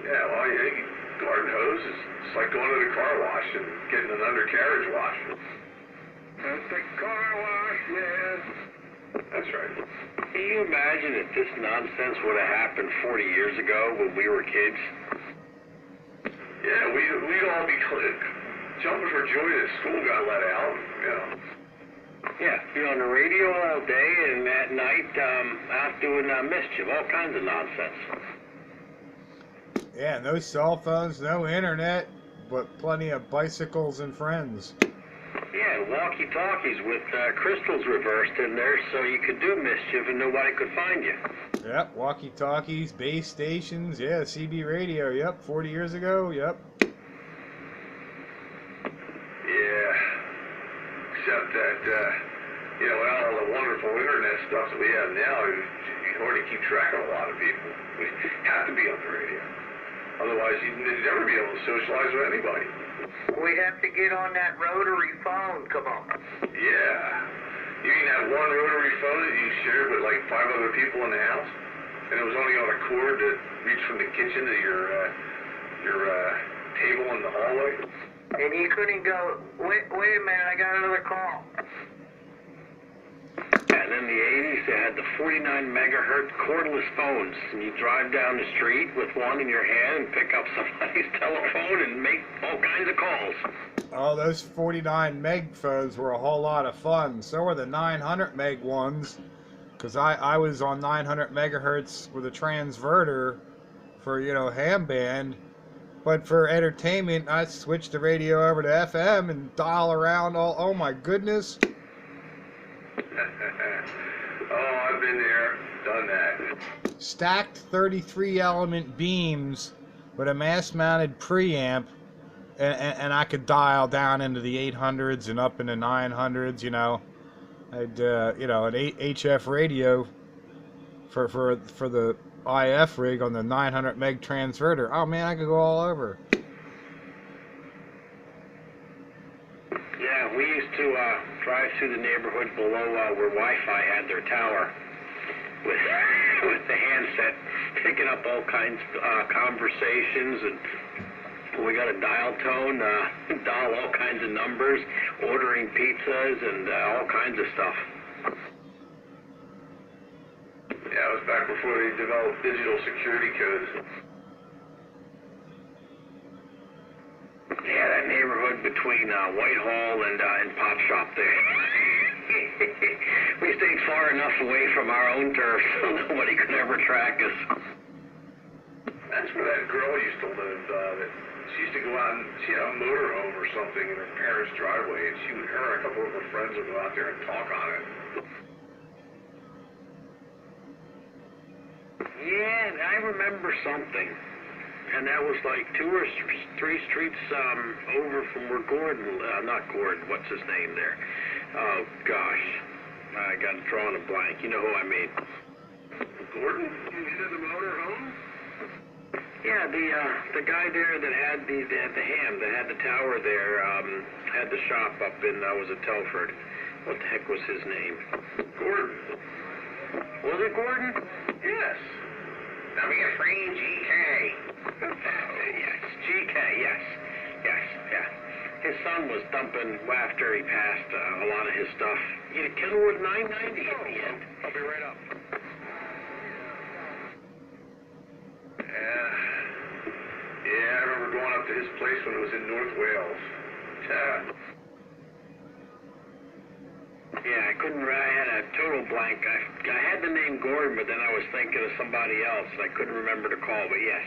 Yeah, well, garden hose is it's like going to the car wash and getting an undercarriage wash. At the car wash, yeah. That's right. Can you imagine if this nonsense would have happened 40 years ago when we were kids? Yeah, we'd all be jumping for joy that school got let out, you know. Yeah, be on the radio all day and at night out doing mischief, all kinds of nonsense. Yeah, no cell phones, no internet, but plenty of bicycles and friends. Yeah, walkie-talkies with crystals reversed in there so you could do mischief and nobody could find you. Yep, walkie-talkies, base stations, yeah, CB radio, yep, 40 years ago, yep. Yeah. Except that, you know, with all the wonderful internet stuff that we have now, it's hard to keep track of a lot of people. We have to be on the radio. Otherwise, you'd never be able to socialize with anybody. We have to get on that rotary phone. Come on. Yeah. You mean that one rotary phone that you shared with like 5 other people in the house? And it was only on a cord that reached from the kitchen to your table in the hallway? And you couldn't go, wait a minute, I got another call. And in the 80s, they had the 49 megahertz cordless phones. And you drive down the street with one in your hand and pick up somebody's telephone and make all kinds of calls. Oh, those 49 meg phones were a whole lot of fun. So were the 900 meg ones. Because I was on 900 megahertz with a transverter for, you know, ham band. But for entertainment, I switched the radio over to FM and dial around all, oh my goodness. Oh, I've been there, done that. Stacked 33 element beams with a mass mounted preamp, and I could dial down into the 800s and up into 900s, you know. I'd, you know, an HF radio for the IF rig on the 900 meg transverter. Oh man, I could go all over. Yeah, we used to drive through the neighborhood below where Wi-Fi had their tower with the handset, picking up all kinds of conversations, and we got a dial tone, dial all kinds of numbers, ordering pizzas and all kinds of stuff. Yeah, it was back before they developed digital security codes. Yeah, that neighborhood between Whitehall and Pot Shop there. We stayed far enough away from our own turf so nobody could ever track us. That's where that girl used to live. That she used to go out and she had a motorhome or something in her parents' driveway, and her and a couple of her friends would go out there and talk on it. Yeah, I remember something. And that was like 2 or 3 streets over from where Gordon, not Gordon, what's his name there? Oh, gosh. I got drawn a blank. You know who I mean. Gordon? You said the motorhome? Yeah, the guy there that had the ham, that had the tower there, had the shop up in, was it Telford? What the heck was his name? Gordon. Was it Gordon? Yes. W3GK. Yes, GK, yes, yeah. His son was dumping after he passed a lot of his stuff. You know, Kenwood 990 in the end. I'll be right up. Yeah, I remember going up to his place when it was in North Wales. Yeah, I had a total blank. I had the name Gordon, but then I was thinking of somebody else. I couldn't remember to call, but yes.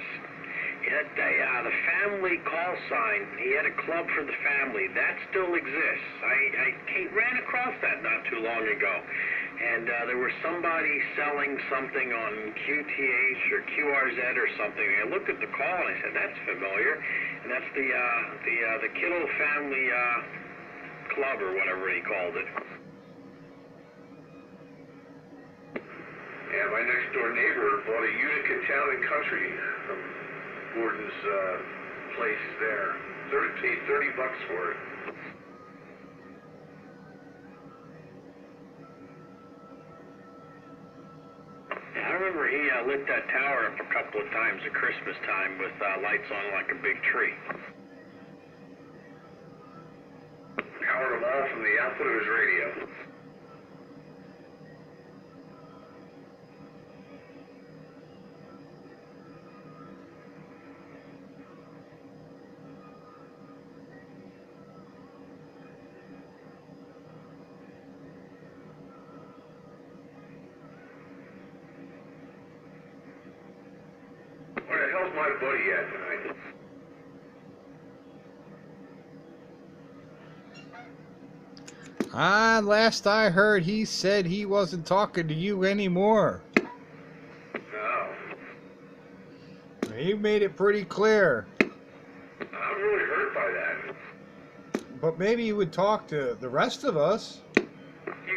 The family call sign, he had a club for the family. That still exists. I ran across that not too long ago. And there was somebody selling something on QTH or QRZ or something. I looked at the call and I said, that's familiar. And that's the Kittle Family Club or whatever he called it. Yeah, my next door neighbor bought a Utica Town and Country from Gordon's place there. Paid $30 for it. Yeah, I remember he lit that tower up a couple of times at Christmas time with lights on like a big tree. Powered them all from the output of his radio. how's my buddy at tonight? Last I heard, he said he wasn't talking to you anymore. No. He made it pretty clear. I'm really hurt by that. But maybe you would talk to the rest of us. You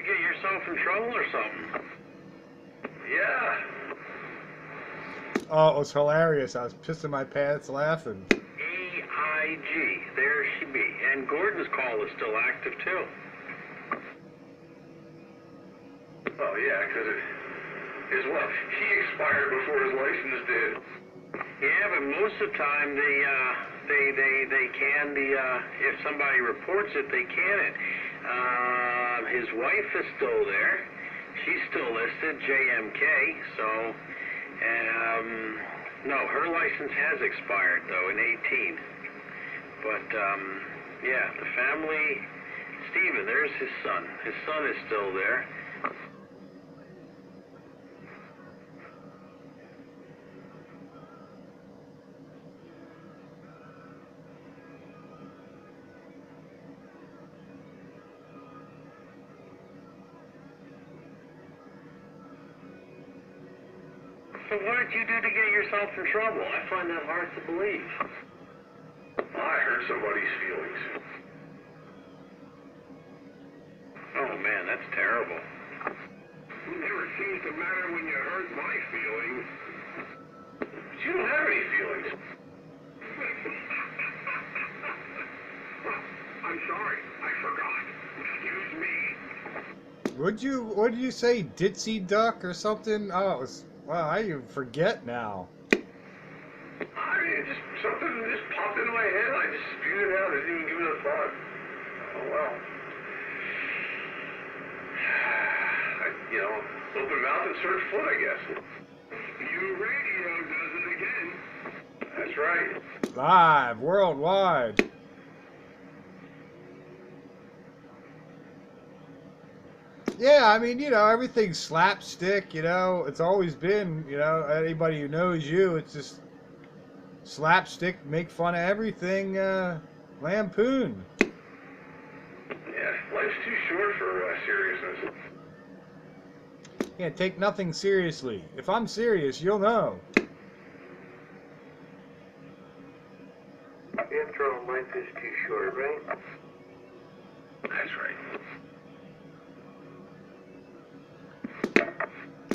get yourself in trouble or something? Yeah. Oh, it was hilarious. I was pissing my pants laughing. AIG. There she be. And Gordon's call is still active, too. Oh, yeah, because he expired before his license did. Yeah, but most of the time they can if somebody reports it, they can it. His wife is still there. She's still listed, JMK. So, no, her license has expired though in 18. But yeah, the family. Steven, there's his son. His son is still there. So what did you do to get yourself in trouble? I find that hard to believe. I hurt somebody's feelings. Oh man, that's terrible. It never seems to matter when you hurt my feelings. But you don't have any feelings. I'm sorry, I forgot. Excuse me. What did you say, ditzy duck or something? Oh, it was, wow, I even forget now. I mean, something just popped into my head. I just spewed it out. I didn't even give it a thought. Oh, well. Open mouth and search foot, I guess. Your radio does it again. That's right. Live, worldwide. Yeah, I mean, everything's slapstick, it's always been, anybody who knows you, it's just slapstick, make fun of everything, lampoon. Yeah, life's too short for seriousness. Yeah, take nothing seriously. If I'm serious, you'll know. After all, life is too short, right? That's right.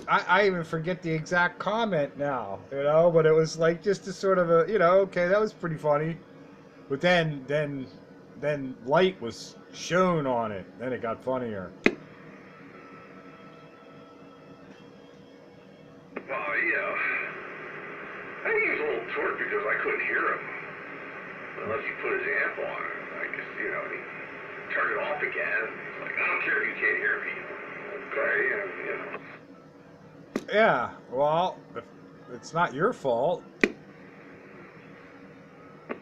I even forget the exact comment now, but it was like just a sort of a, okay, that was pretty funny. But then light was shown on it. Then it got funnier. Well, I think he was a little torqued because I couldn't hear him. Unless he put his amp on. I guess, and he turned it off again. He's like, I don't care if you can't hear me. Okay, and, Yeah, well, it's not your fault. No,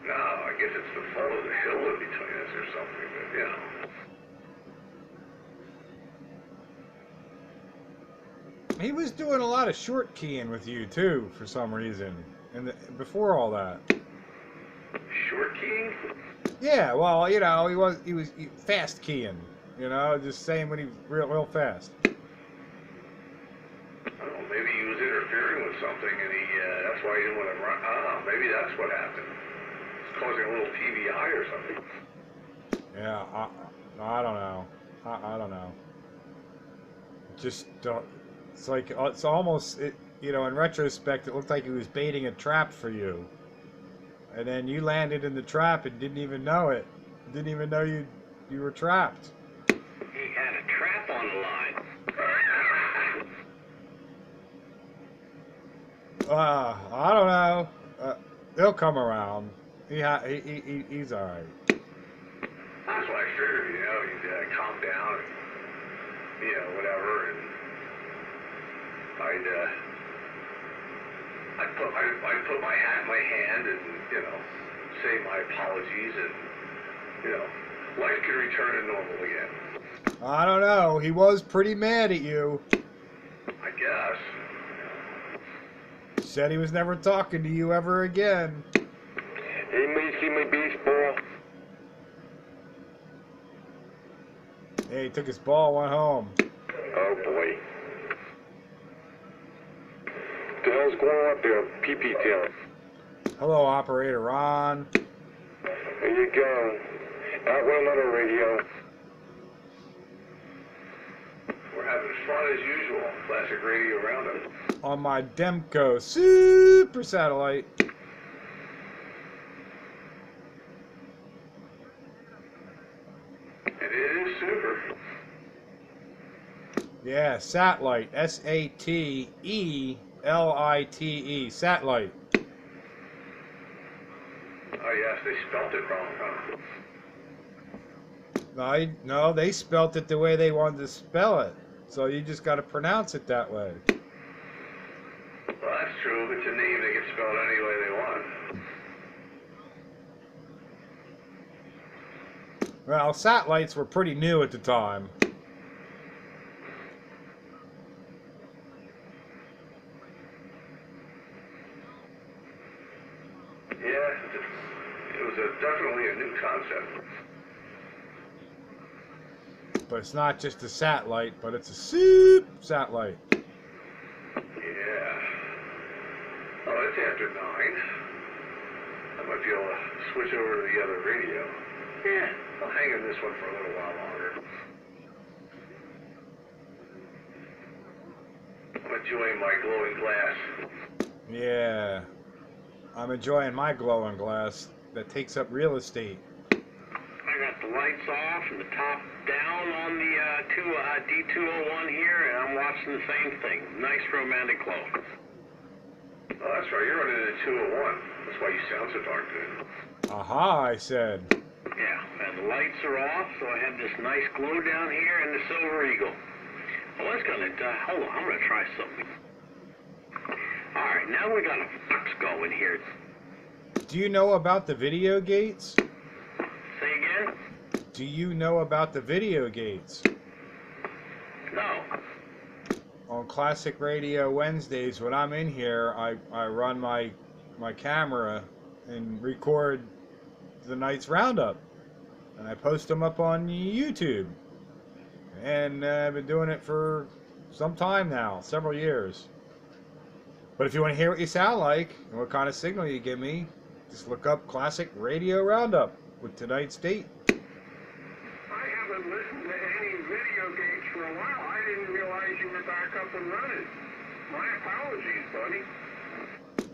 I guess it's the fault of the hill in between us or something, but, He was doing a lot of short keying with you, too, for some reason. Before all that. Short keying? Yeah, well, he was fast keying. Just saying when he was real fast. Maybe he was interfering with something, and that's why he didn't want to run. Maybe that's what happened. It's causing a little TBI or something. Yeah, I don't know. I don't know. Just don't. It's like it's almost in retrospect, it looked like he was baiting a trap for you, and then you landed in the trap and didn't even know it. Didn't even know you were trapped. He had a trap on the line. I don't know. He'll come around. He's all right. That's what I figured, he'd calm down and, whatever, and I'd put my hat in my hand and, say my apologies and, life could return to normal again. I don't know. He was pretty mad at you. I guess. said he was never talking to you ever again. Anybody see my baseball? Hey, he took his ball, went home. Oh boy. What the hell's going on up there? PP Town. Hello, Operator Ron. There you go. Out with another radio. We're having fun as usual. Classic Radio Roundup. On my Demco Super Satellite. And it is super. Yeah, Satellite. S-A-T-E-L-I-T-E. Satellite. Oh yes, they spelt it wrong, huh? No, they spelt it the way they wanted to spell it. So you just got to pronounce it that way. Well, that's true. It's a name that gets spelled any way they want. Well, satellites were pretty new at the time. Yeah, it was definitely a new concept. But it's not just a satellite, but it's a soup satellite. Yeah. Oh, it's after 9. I might be able to switch over to the other radio. Yeah, I'll hang in this one for a little while longer. I'm enjoying my glowing glass. Yeah. I'm enjoying my glowing glass that takes up real estate. I got the lights off and the top down on the D201 here, and I'm watching the same thing. Nice romantic glow. Oh, that's right. You're running a 201. That's why you sound so darn good. Aha, I said. Yeah, and the lights are off, so I have this nice glow down here and the Silver Eagle. I was gonna, hold on, I'm gonna try something. Alright, now we got a fox going here. Do you know about the video gates? Say again? Do you know about the video gates? No. On Classic Radio Wednesdays, when I'm in here, I run my camera and record the night's roundup. And I post them up on YouTube. And I've been doing it for some time now, several years. But if you want to hear what you sound like, and what kind of signal you give me, just look up Classic Radio Roundup with tonight's date. I haven't listened to any video games for a while. I didn't realize you were back up and running. My apologies, buddy.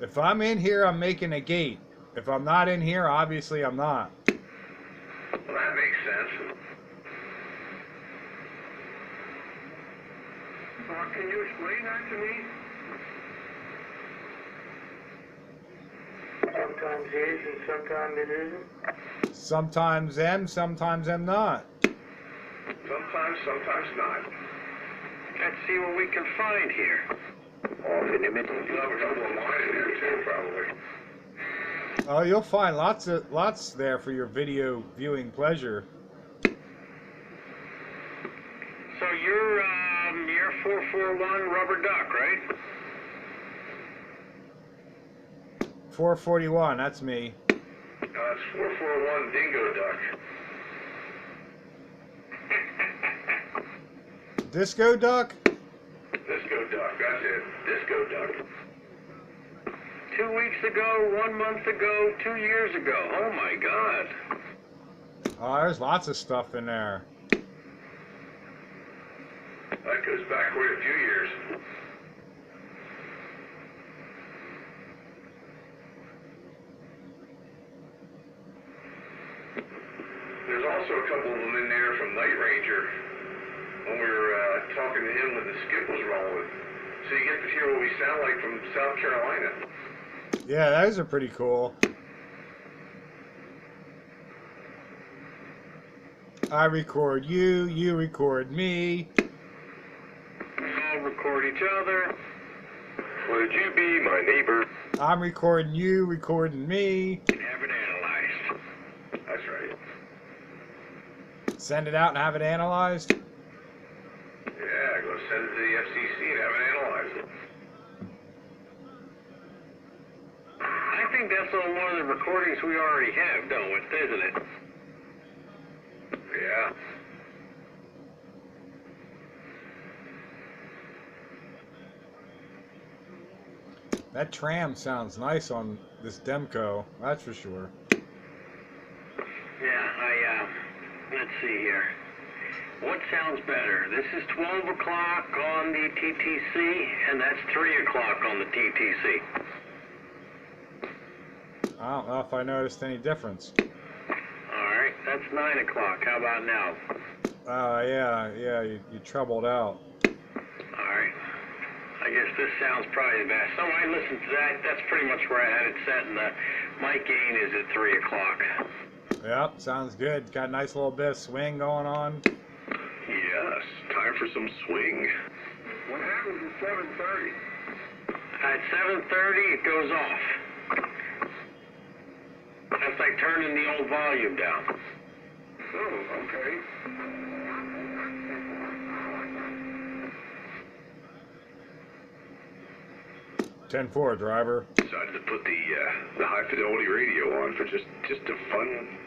If I'm in here, I'm making a gate. If I'm not in here, obviously I'm not. Well, that makes sense. Can you explain that to me? Sometimes is and sometimes it isn't. Sometimes am, sometimes am not. Sometimes not. Let's see what we can find here. Off in the middle. You'll have a couple of mine in there too, probably. Oh, you'll find lots there for your video viewing pleasure. So you're 441 Rubber Duck, right? 441, that's me. It's 441 Dingo Duck. Disco Duck? Disco Duck, that's it. Disco Duck. 2 weeks ago, 1 month ago, 2 years ago. Oh my God. Oh, there's lots of stuff in there. That goes back quite a few years. There's also a couple of them in there from Night Ranger when we were talking to him when the skip was rolling. So you get to hear what we sound like from South Carolina. Yeah, those are pretty cool. I record you, you record me. We all record each other. Would you be my neighbor? I'm recording you, recording me. And have it analyzed. That's right. Send it out and have it analyzed. Yeah, go send it to the FCC and have it analyzed. think that's on one of the recordings we already have, don't we? Isn't it? Yeah. That tram sounds nice on this Demco, that's for sure. Yeah, let's see here. What sounds better? This is 12 o'clock on the TTC, and that's 3 o'clock on the TTC. I don't know if I noticed any difference. Alright, that's 9 o'clock. How about now? Yeah, you troubled out. Alright. I guess this sounds probably the best. So I listened to that. That's pretty much where I had it set, and the mic gain is at 3 o'clock. Yep, sounds good. Got a nice little bit of swing going on. Yes, time for some swing. What happens at 7:30? At 7:30, it goes off. That's like turning the old volume down. Oh, okay. Ten 4 driver. Decided to put the high fidelity radio on for just a fun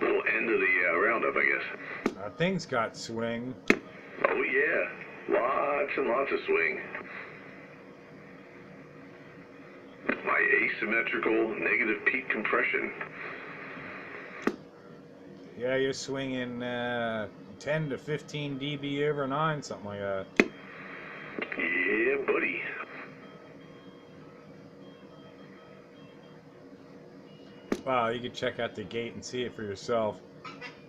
little end of the roundup, I guess. Things got swing. Oh yeah, lots and lots of swing. My asymmetrical negative peak compression. Yeah, you're swinging 10 to 15 dB over 9, something like that. Yeah, buddy. Wow, you could check out the gate and see it for yourself.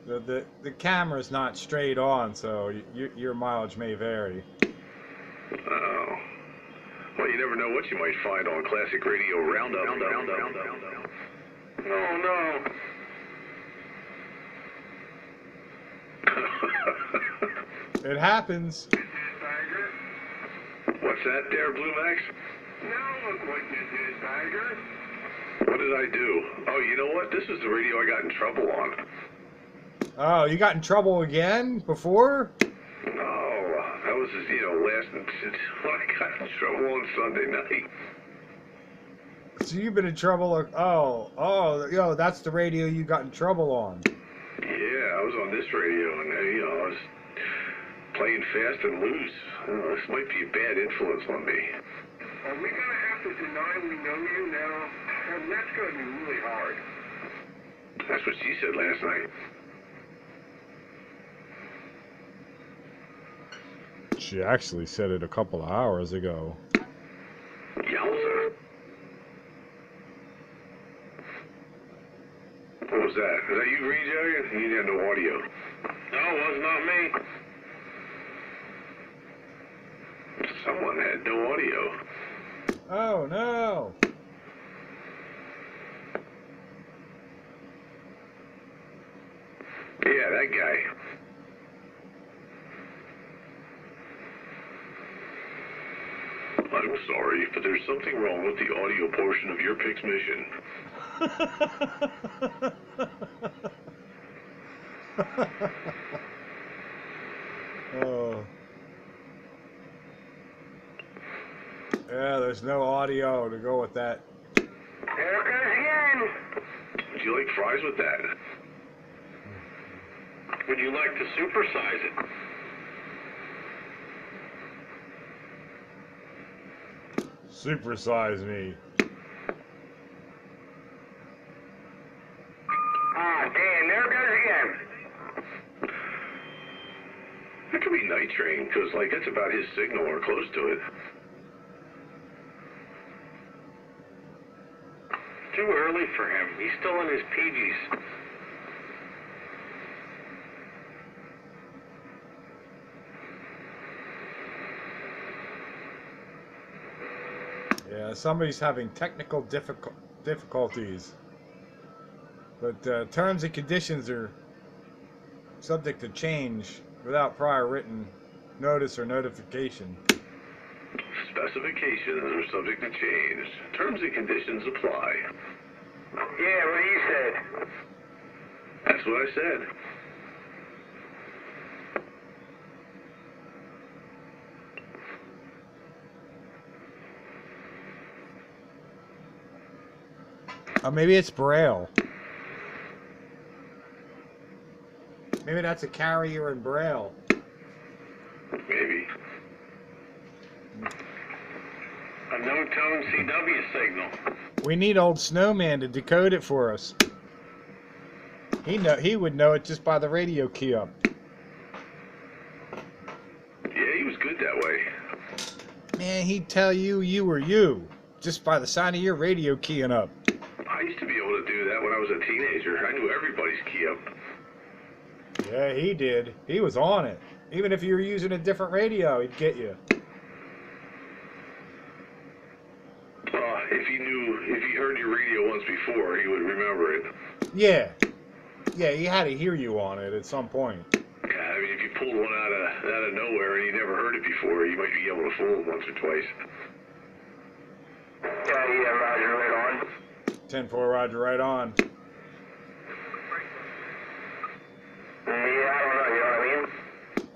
The camera's not straight on, so your mileage may vary. Oh. Well, you never know what you might find on Classic Radio Roundup. Oh, no. It happens. What's that there, Blue Max? Now look what you did, Tiger. What did I do? Oh, you know what? This is the radio I got in trouble on. Oh, you got in trouble again? Before? Oh, that was, last when I got in trouble on Sunday night. So you've been in trouble? That's the radio you got in trouble on. Yeah, I was on this radio, and I was playing fast and loose. This might be a bad influence on me. Are we gonna have to deny we know you now? And that's gonna be really hard. That's what she said last night. She actually said it a couple of hours ago. Yowza. What was that? Is that you, Green Jagger? You had no audio. No, it was not me. Someone had no audio. Oh, no. Yeah, that guy. I'm sorry, but there's something wrong with the audio portion of your pick's mission. Oh. Yeah, there's no audio to go with that. There it goes again. Would you like fries with that? Would you like to supersize it? Supersize me. Ah, damn, there it goes again. That could be night train, because, that's about his signal or close to it. Too early for him. He's still in his PGs. Yeah, somebody's having technical difficulties. But terms and conditions are subject to change without prior written notice or notification. Specifications are subject to change. Terms and conditions apply. Yeah, what you said. That's what I said. Maybe it's Braille. Maybe that's a carrier in Braille. Maybe. A no-tone CW signal. We need old Snowman to decode it for us. He would know it just by the radio key up. Yeah, he was good that way. Man, he'd tell you you were you just by the sign of your radio keying up. I used to be able to do that when I was a teenager. I knew everybody's key up. Yeah, he did. He was on it. Even if you were using a different radio, he'd get you. If he heard your radio once before, he would remember it. Yeah. Yeah, he had to hear you on it at some point. Yeah, I mean, if you pulled one out of nowhere and you never heard it before, you might be able to fool him once or twice. Yeah, Roger, right on. 10-4, Roger, right on. Yeah, I don't know, you know what I mean?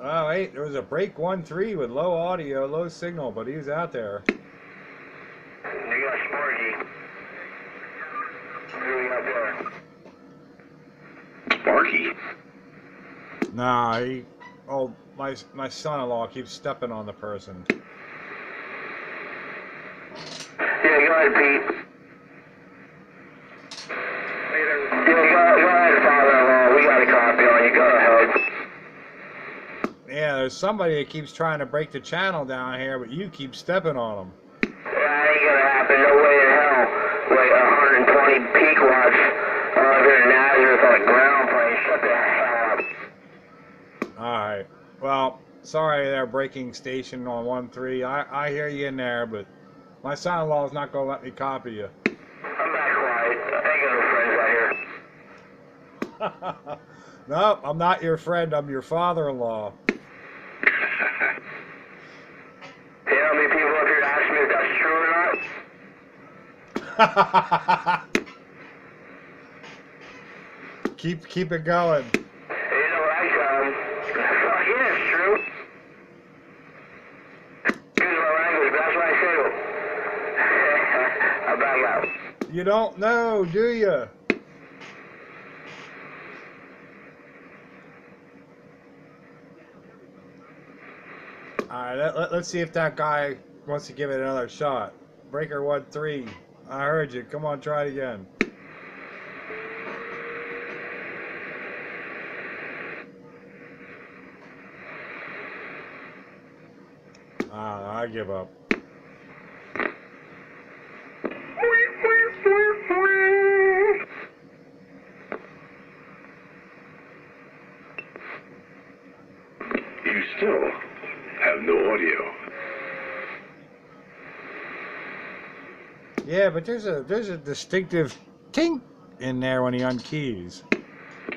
Oh, wait, there was a break 1-3 with low audio, low signal, but he was out there. You got Sparky. Who do we got there? Sparky? Nah, my son-in-law keeps stepping on the person. Yeah, go ahead, Pete. Yeah, go ahead, father-in-law. We got a copy on you. Go ahead. Yeah, there's somebody that keeps trying to break the channel down here, but you keep stepping on them. That ain't gonna happen. No way in hell. Wait, 120 peak watts here in Nazareth on a ground plane. Shut the hell up. Alright. Well, sorry they're breaking station on 1-3. I hear you in there, but my son-in-law's not going to let me copy you. I'm back quiet. I ain't got no friends out here. No, I'm not your friend. I'm your father-in-law. You know how many people up here ask me if that's true or not? Keep it going. You know what I got? Fuck yeah, it's true. Excuse my language, but that's what I say. I'll back out. You don't know, do you? Alright, let's see if that guy wants to give it another shot. Breaker 1-3. I heard you. Come on, try it again. I give up. You still have no audio. Yeah, but there's a distinctive tink in there when he unkeys.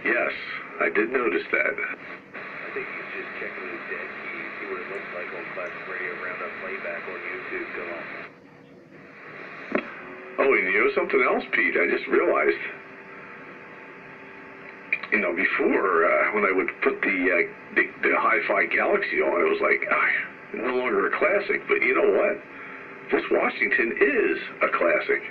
Yes, I did notice that. I think he's just checking his dead keys, see what it looks like on Classic Radio Roundup playback on YouTube. Go on. Oh, and you know something else, Pete? I just realized. You know, before, when I would put the Hi-Fi Galaxy on, it was like, no longer a classic. But you know what? This Washington is a classic.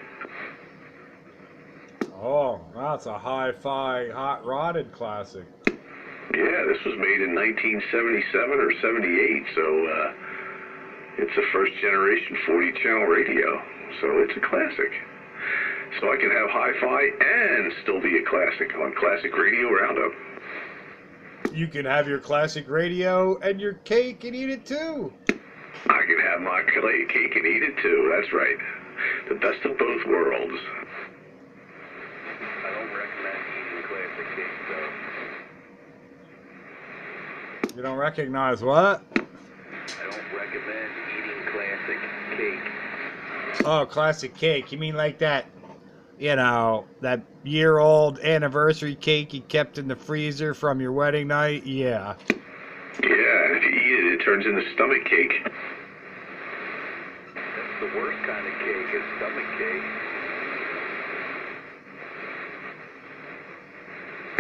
Oh, that's a hi-fi, hot-rodded classic. Yeah, this was made in 1977 or 78, so it's a first-generation 40-channel radio. So it's a classic. So I can have hi-fi and still be a classic on Classic Radio Roundup. You can have your classic radio and your cake and eat it too. I can have my cake and eat it too, that's right. The best of both worlds. I don't recommend eating classic cake, though. You don't recognize what? I don't recommend eating classic cake. Oh, classic cake. You mean like that, you know, that year-old anniversary cake you kept in the freezer from your wedding night? Yeah. Yeah, if you eat it, it turns into stomach cake. That's the worst kind of cake is stomach cake.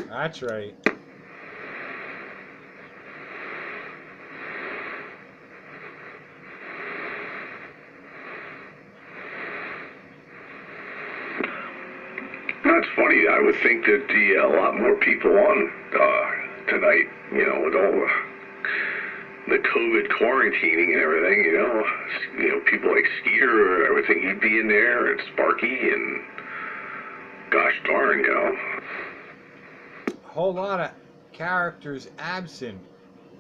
That's right. it's funny. I would think that a lot more people on tonight, you know, with all the COVID quarantining and everything, you know, people like Skeeter, I would think he'd be in there, and Sparky, and gosh darn, you know. A whole lot of characters absent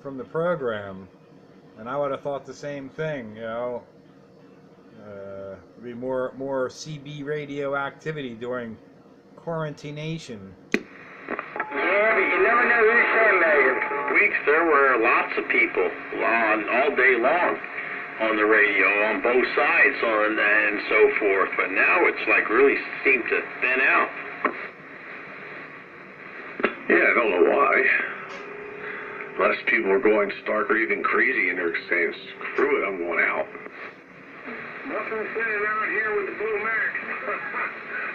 from the program, and I would have thought the same thing, you know. Be more CB radio activity during quarantination. Yeah, but you never know who's saying that. Weeks there were lots of people on all day long on the radio on both sides and so forth, but now it's like really seemed to thin out. Yeah, I don't know why. Less people are going stark or even crazy, and they're saying, screw it, I'm going out. Nothing sitting out here with the Blue Max.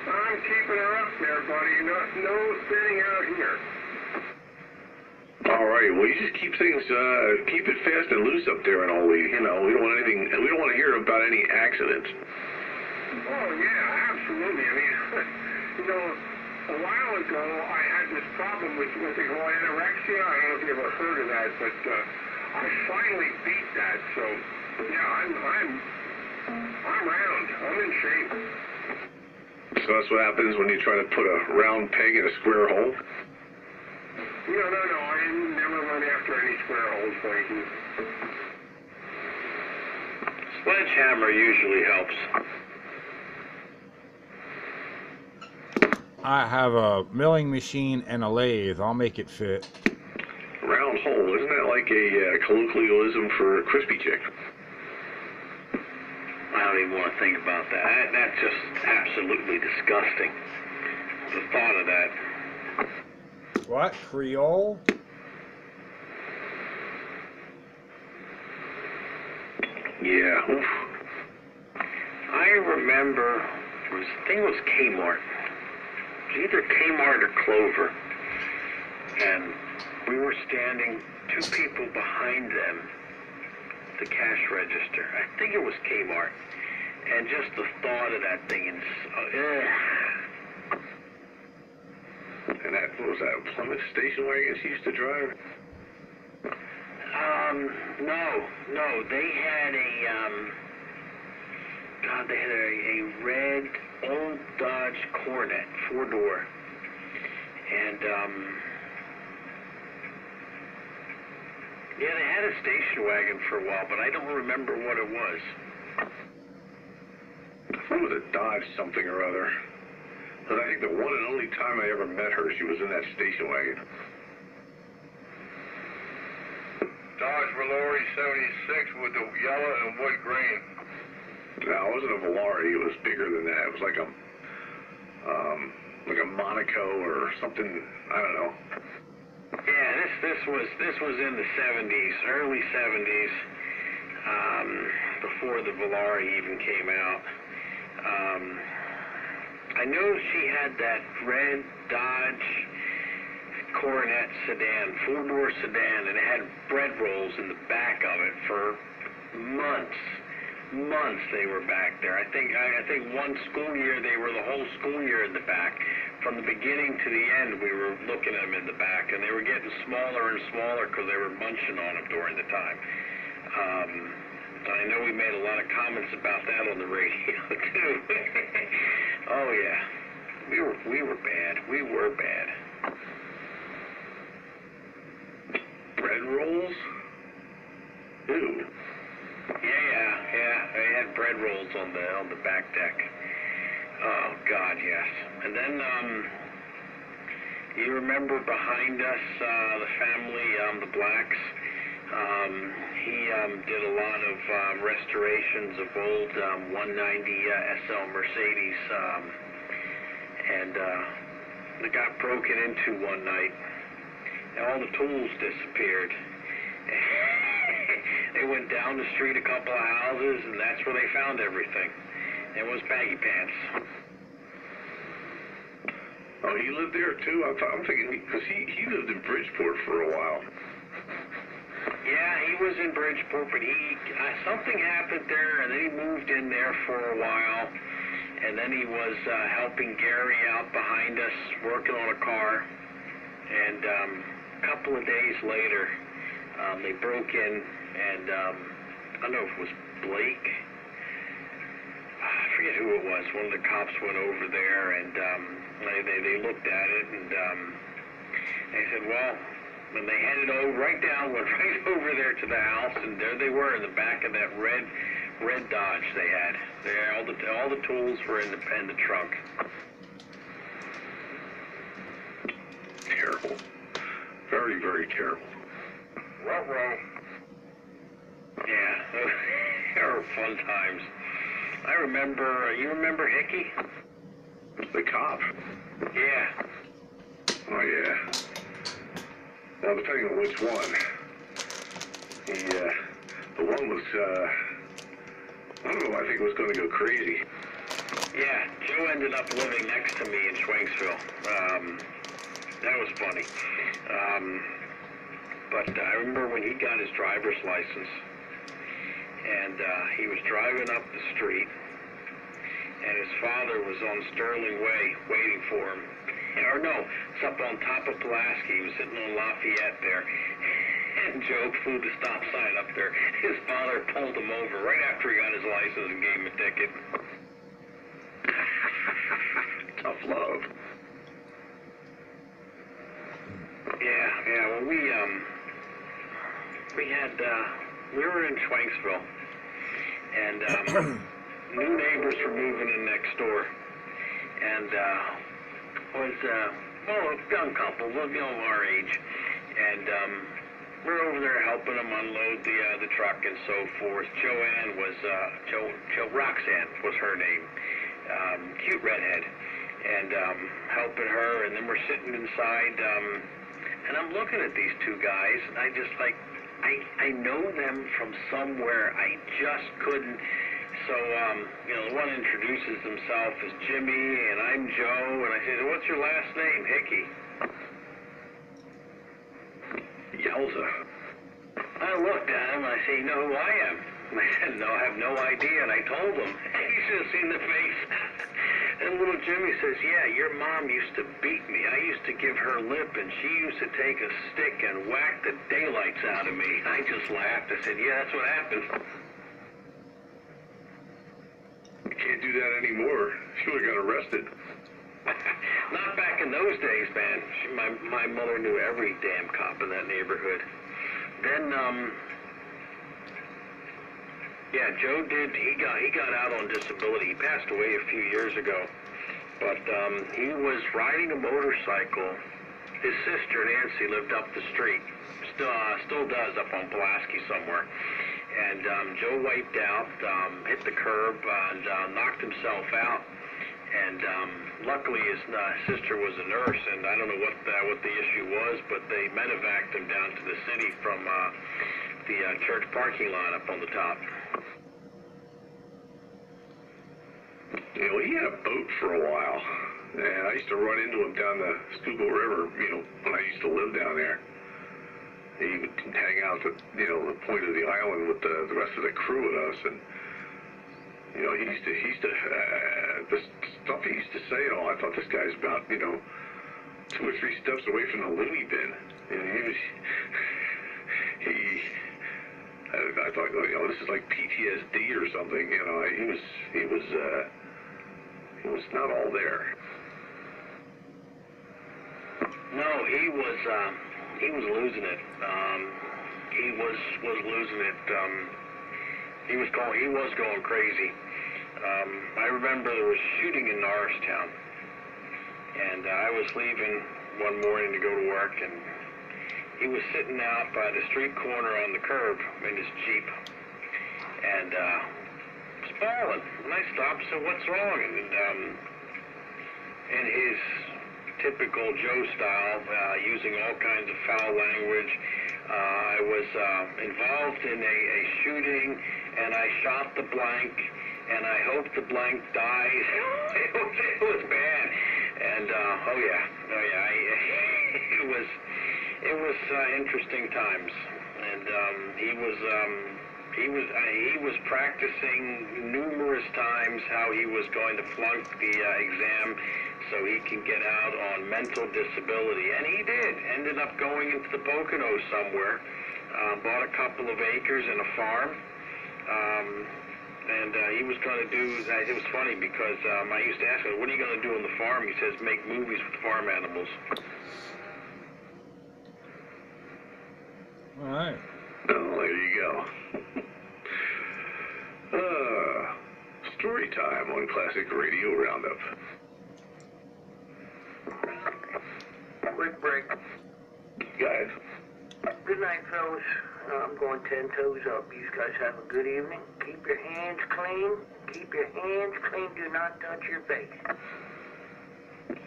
I'm keeping her up there, buddy. No sitting out here. All right, well, you just keep things, keep it fast and loose up there and all. You know, we don't want anything, we don't want to hear about any accidents. Oh, yeah, absolutely. I mean, you know, a while ago, I had this problem with what they call anorexia. I don't know if you ever heard of that, but I finally beat that. So, yeah, I'm round. I'm in shape. So that's what happens when you try to put a round peg in a square hole? No, I never run after any square holes, Frankie. Sledgehammer usually helps. I have a milling machine and a lathe. I'll make it fit. Round hole, isn't that like a colloquialism for crispy chick? I don't even want to think about that. That's just absolutely disgusting. The thought of that. What? Creole? Yeah. Oof. I remember, I think it was Kmart. It was either Kmart or Clover. And we were standing, two people behind them, the cash register. I think it was Kmart. And just the thought of that thing, and that, what was that, Plymouth station wagon she used to drive? No, they had a red old Dodge Coronet, 4-door. And, yeah, they had a station wagon for a while, but I don't remember what it was. I thought it was a Dodge something or other. But I think the one and only time I ever met her, she was in that station wagon. Dodge Valori 76 with the yellow and white grain. No, it wasn't a Valari. It was bigger than that. It was like a Monaco or something. I don't know. Yeah, this was in the 70s, early 70s, before the Valari even came out. I know she had that red Dodge Coronet sedan, 4-door sedan, and it had bread rolls in the back of it for months. Months they were back there. I think one school year they were the whole school year in the back. From the beginning to the end, we were looking at them in the back, and they were getting smaller and smaller because they were munching on them during the time. I know we made a lot of comments about that on the radio too. Oh yeah, we were bad. We were bad. Bread rolls? Ew. Yeah. They had bread rolls on the back deck. Oh God, yes. And then you remember behind us the family, the Blacks. He did a lot of restorations of old 190 SL Mercedes, and they got broken into one night. And all the tools disappeared. They went down the street a couple of houses, and that's where they found everything. It was baggy pants. Oh, he lived there too? I'm thinking, because he lived in Bridgeport for a while. Yeah, he was in Bridgeport, but something happened there, and then he moved in there for a while, and then he was helping Gary out behind us, working on a car, and a couple of days later, they broke in, and I don't know if it was Blake, I forget who it was. One of the cops went over there, and they looked at it, and they said, well, when they headed over, went right over there to the house, and there they were in the back of that red Dodge they had. There, all the tools were in the trunk. Terrible. Very, very terrible. Ruh-roh. Yeah, they were fun times. I remember, you remember Hickey? The cop. Yeah. Oh, yeah. Now, depending on which one. The one was, one of them I think was going to go crazy. Yeah, Joe ended up living next to me in Schwenksville. That was funny. But I remember when he got his driver's license, and he was driving up the street, and his father was on Sterling Way waiting for him. Or no, it's up on top of Pulaski. He was sitting on Lafayette there, and Joe flew the stop sign up there. His father pulled him over right after he got his license and gave him a ticket. Tough love. Yeah, well, we were in Schwenksville, and new neighbors were moving in next door, and was a young couple, our age, and we're over there helping them unload the truck and so forth. Joanne was Roxanne was her name, cute redhead, and helping her, and then we're sitting inside, and I'm looking at these two guys, and I just I know them from somewhere. I just couldn't. So, the one introduces himself as Jimmy, and I'm Joe, and I said, what's your last name? Hickey. Yowza. I looked at him, and I said, you know who I am? And I said, no, I have no idea, and I told him. You should have seen the face. And little Jimmy says, yeah, your mom used to beat me. I used to give her lip, and she used to take a stick and whack the daylights out of me. I just laughed. I said, yeah, that's what happened. You can't do that anymore. She would have got arrested. Not back in those days, man. My mother knew every damn cop in that neighborhood. Then, yeah, Joe did. He got out on disability. He passed away a few years ago. But he was riding a motorcycle. His sister Nancy lived up the street. Still does up on Pulaski somewhere. And Joe wiped out, hit the curb, and knocked himself out. And luckily his sister was a nurse, and I don't know what the issue was, but they medevaced him down to the city from the church parking lot up on the top. He had a boat for a while, and I used to run into him down the Schuylkill River, when I used to live down there. He would hang out at, the point of the island with the rest of the crew with us, and, he used to, the stuff he used to say, I thought this guy's about, 2 or 3 steps away from the loony bin. And I thought, this is like PTSD or something, he was not all there. No, he was losing it. He was losing it. He was going crazy. I remember there was shooting in Norristown, and I was leaving one morning to go to work, and he was sitting out by the street corner on the curb in his Jeep, and was falling. And I stopped and said, "What's wrong?" And in his typical Joe style, using all kinds of foul language, I was involved in a shooting, and I shot the blank, and I hope the blank dies. It was bad. And it was interesting times. And he was He was practicing numerous times how he was going to flunk the exam so he can get out on mental disability, and he did. Ended up going into the Poconos somewhere, bought a couple of acres and a farm, and he was going to do. It was funny because I used to ask him, "What are you going to do on the farm?" He says, "Make movies with farm animals." All right. Oh, there you go. Story time on Classic Radio Roundup. Quick break. Guys, Good night, fellas. I'm going 10 toes up. You guys have a good evening. Keep your hands clean. Keep your hands clean. Do not touch your face.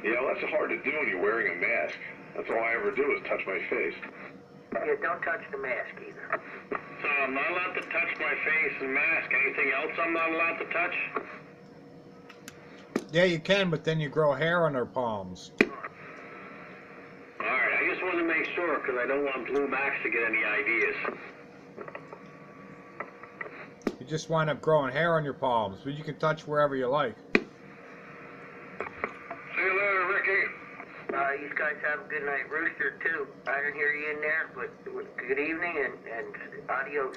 yeah, well, that's hard to do when you're wearing a mask. That's all I ever do is touch my face. Yeah, don't touch the mask either. So I'm not allowed to touch my face and mask. Anything else I'm not allowed to touch? Yeah, you can, but then you grow hair on their palms. All right, I just wanted to make sure because I don't want Blue Max to get any ideas. You just wind up growing hair on your palms, but you can touch wherever you like. See you later, Ricky. You guys have a good night. Rooster, too. I didn't hear you in there, but good evening and adios.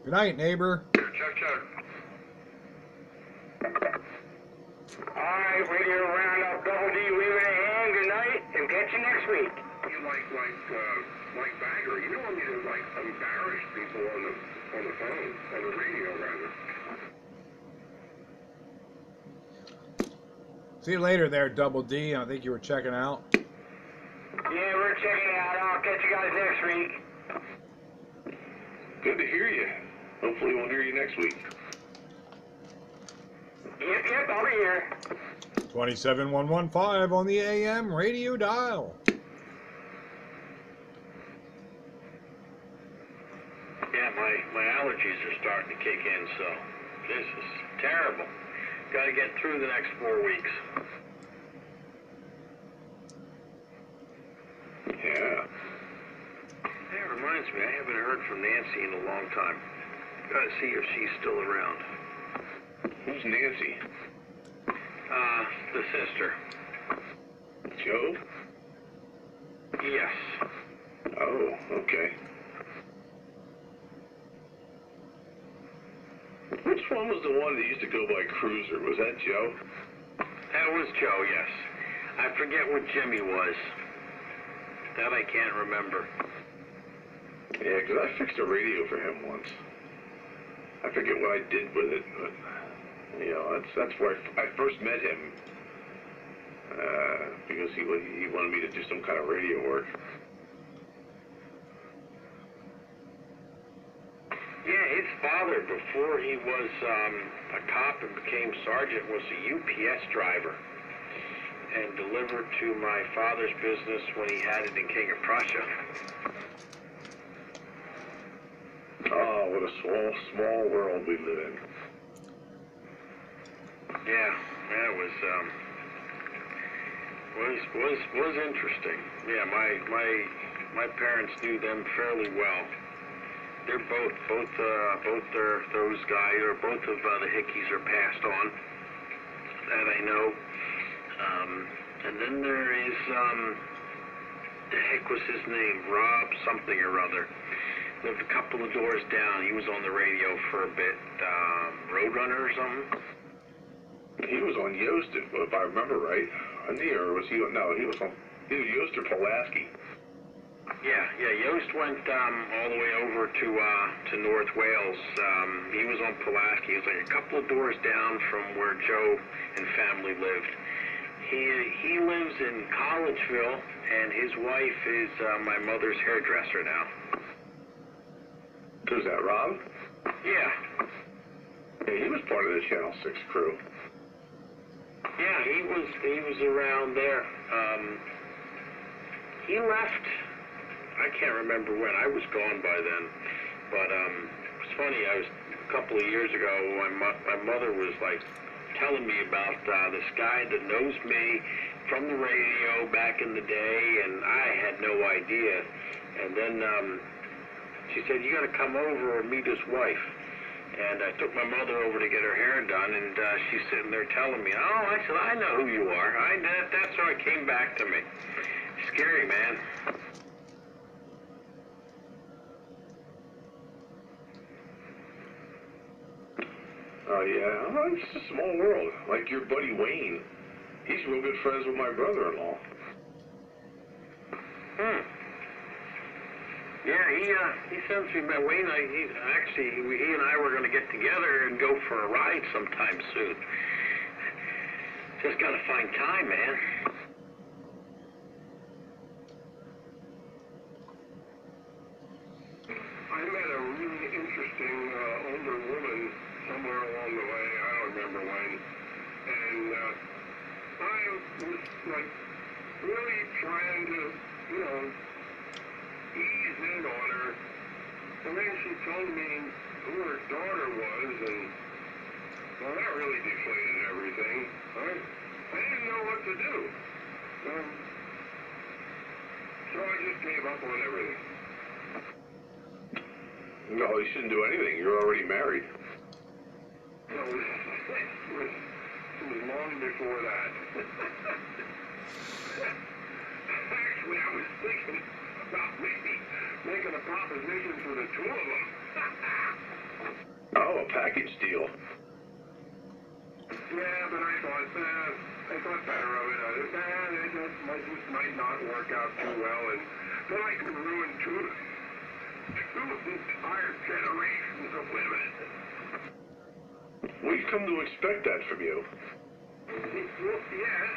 Good night, neighbor. Check, check. Alright, Radio Roundup, Double D, we may hand, good night, and catch you next week. You like Bagger. You don't want me to embarrass people on the phone, on the radio rather. See you later there, Double D. I think you were checking out. Yeah, we're checking it out. I'll catch you guys next week. Good to hear you. Hopefully we'll hear you next week. Yep, I'll be here. 27115 on the AM radio dial. Yeah, my allergies are starting to kick in, so this is terrible. Got to get through the next 4 weeks. Yeah. That reminds me, I haven't heard from Nancy in a long time. Got to see if she's still around. Who's Nancy? The sister. Joe? Yes. Oh, okay. Which one was the one that used to go by Cruiser? Was that Joe? That was Joe, yes. I forget what Jimmy was. That I can't remember. Yeah, because I fixed a radio for him once. I forget what I did with it, but, you know, that's where I first met him. Because he wanted me to do some kind of radio work. Yeah, his father, before he was a cop and became sergeant, was a UPS driver and delivered to my father's business when he had it in King of Prussia. Oh, what a small world we live in. Yeah, that was interesting. Yeah, my parents knew them fairly well. They're both those guys, or both of the Hickeys are passed on. That I know. And then there is the heck was his name? Rob something or other. Lived a couple of doors down. He was on the radio for a bit. Roadrunner or something. He was on Yost, if I remember right. Wasn't he, or was he? No, he was Yost or Pulaski. Yeah, Yost went all the way over to North Wales. He was on Pulaski. He was like a couple of doors down from where Joe and family lived. He lives in Collegeville, and his wife is my mother's hairdresser now. Who's that, Rob? Yeah. Yeah, he was part of the Channel 6 crew. Yeah, he was around there. He left. I can't remember when. I was gone by then. But it's funny. A couple of years ago, my mother was like telling me about this guy that knows me from the radio back in the day, and I had no idea. And then She said, you got to come over and meet his wife. And I took my mother over to get her hair done, and she's sitting there telling me, oh, I said, I know who you are. That's how it came back to me. Scary, man. Oh, yeah. Oh, it's a small world. Like your buddy Wayne. He's real good friends with my brother-in-law. Yeah, he sends me, Wayne, he and I were going to get together and go for a ride sometime soon. Just got to find time, man. I met a really interesting older woman somewhere along the way. I don't remember when. And I was like really trying to, ease in on her. And then she told me who her daughter was, and well, that really deflated everything. I didn't know what to do. So I just gave up on everything. No, you shouldn't do anything. You're already married. No, it was long before that. Actually, I was thinking about maybe making a proposition for the two of them. Oh, a package deal. Yeah, but I thought better of it. It might not work out too well, and then I could ruin two entire generations of women. We've come to expect that from you. Well, yes.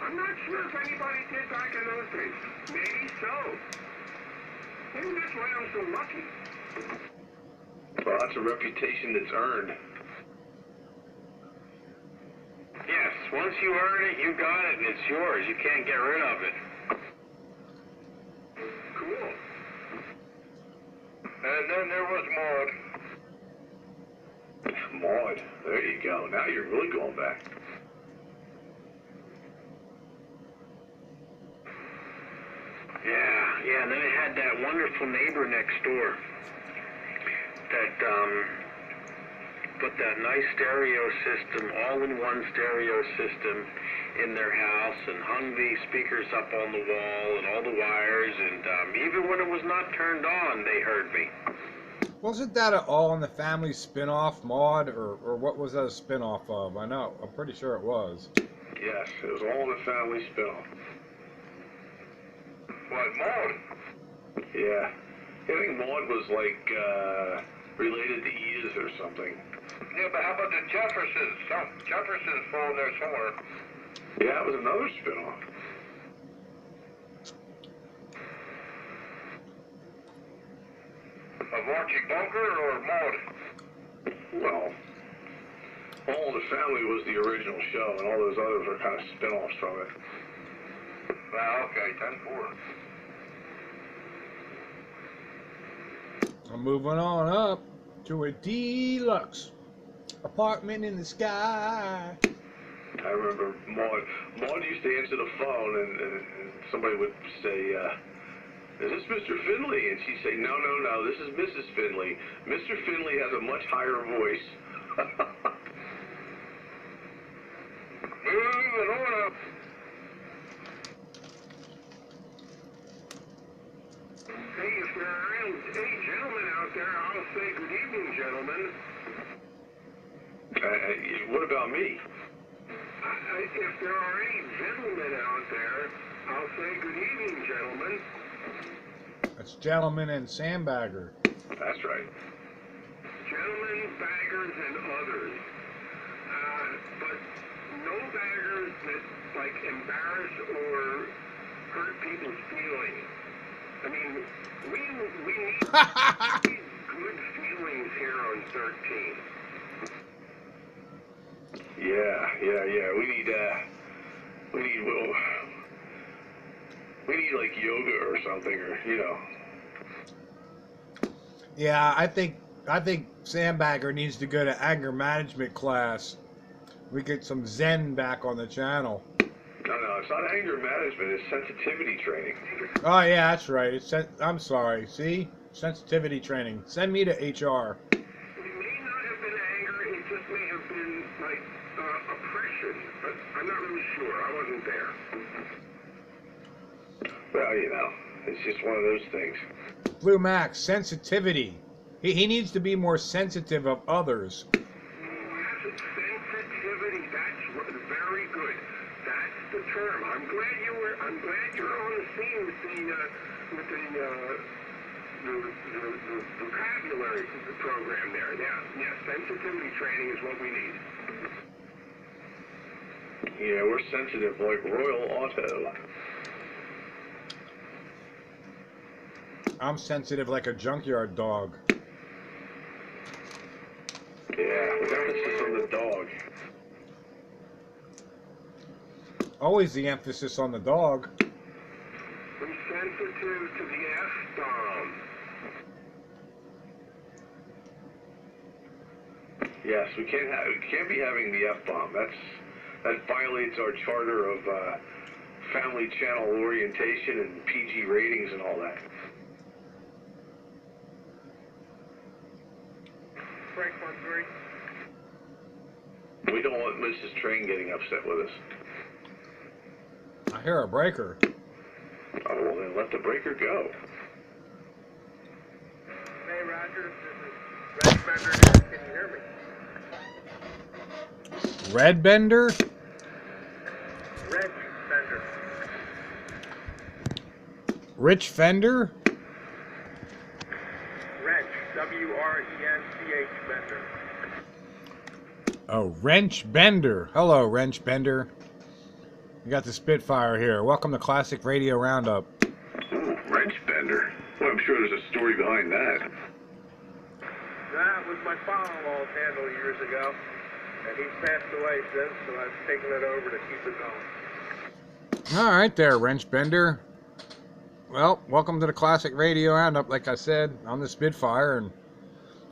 I'm not sure if anybody did back in those days. Maybe so. Maybe that's why I'm so lucky. Well, that's a reputation that's earned. Yes, once you earn it, you got it, and it's yours. You can't get rid of it. Cool. And then there was Maud. Maud, there you go. Now you're really going back. Yeah, and then it had that wonderful neighbor next door that put that nice stereo system, all-in-one stereo system in their house and hung the speakers up on the wall and all the wires, and even when it was not turned on, they heard me. Wasn't that an All in the Family spin-off, Maude, or what was that a spin-off of? I know, I'm pretty sure it was. Yes, it was All in the Family spin-off. What, Maud? Yeah. I think Maud was like, related to Edith or something. Yeah, but how about the Jeffersons? Jeffersons fall in there somewhere. Yeah, it was another spin-off. Of Archie Bunker or Maud? Well, All in the Family was the original show, and all those others are kind of spin-offs from it. Well, okay, 10-4. I'm moving on up to a deluxe apartment in the sky. I remember Maud used to answer the phone, and somebody would say, is this Mr. Finley? And she'd say, no, this is Mrs. Finley. Mr. Finley has a much higher voice. Moving on up. Hey, if there are any gentlemen out there, I'll say good evening, gentlemen. What about me? If there are any gentlemen out there, I'll say good evening, gentlemen. That's Gentleman and Sandbagger. That's right. Gentlemen, baggers, and others. But no baggers that, like, embarrass or hurt people's feelings. I mean, we need good feelings here on 13. Yeah. We need like yoga or something, or Yeah, I think Sandbagger needs to go to anger management class. We get some Zen back on the channel. No, it's not anger management. It's sensitivity training. Oh yeah, that's right. I'm sorry. See, Sensitivity training. Send me to HR. It may not have been anger, it just may have been like oppression, but I'm not really sure. I wasn't there. Well, you know, it's just one of those things. Blue Max, sensitivity. He needs to be more sensitive of others. Sensitivity, that's very good. That's the term. I'm glad you're on the scene with the vocabulary program there. Yeah, sensitivity training is what we need. Yeah, we're sensitive like Royal Auto. I'm sensitive like a junkyard dog. Yeah, with emphasis on the dog. Always the emphasis on the dog. Be sensitive to the F-bomb. Yes, we can't be having the F-bomb. That violates our charter of family channel orientation and PG ratings and all that. Break 1-3. We don't want Mrs. Train getting upset with us. I hear a breaker. Oh, well then let the breaker go. Hey, Roger, this is Red Bender here. Can you hear me? Red Bender? Red Bender. Rich Fender? Wrench. W-R-E-N-C-H Bender. Oh, Wrench Bender. Hello, Wrench Bender. You got the Spitfire here. Welcome to Classic Radio Roundup. Ooh, wrench bender. Well, I'm sure there's a story behind that. That was my father-in-law's handle years ago, and he's passed away since, so I've taken it over to keep it going. All right there, Wrench Bender. Well, welcome to the Classic Radio Roundup. Like I said, I'm the Spitfire, and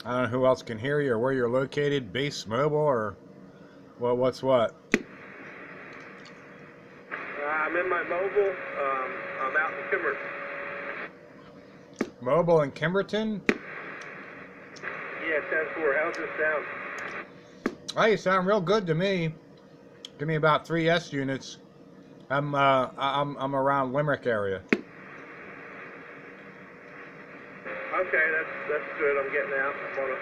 I don't know who else can hear you or where you're located, base, mobile, or well, what's what? I'm in my mobile. I'm out in Kimberton. Mobile in Kimberton? Yeah, 10-4. How's this sound? Oh, you sound real good to me. Give me about 3 S units. I'm around Limerick area. Okay, that's good. I'm getting out. I'm on a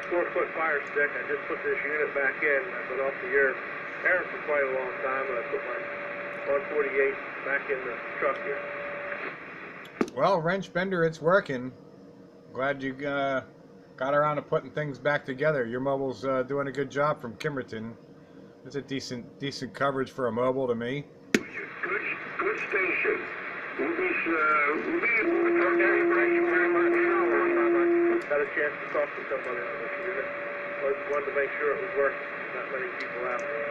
4-foot fire stick. I just put this unit back in. I've been off the air for quite a long time, and I put my 148 back in the truck here. Well, Wrench Bender, it's working. Glad you got around to putting things back together. Your mobile's doing a good job from Kimberton. It's a decent coverage for a mobile to me. Good station. We'll be Got a chance to talk to somebody on this unit. Wanted to make sure it was working. Not many people out there.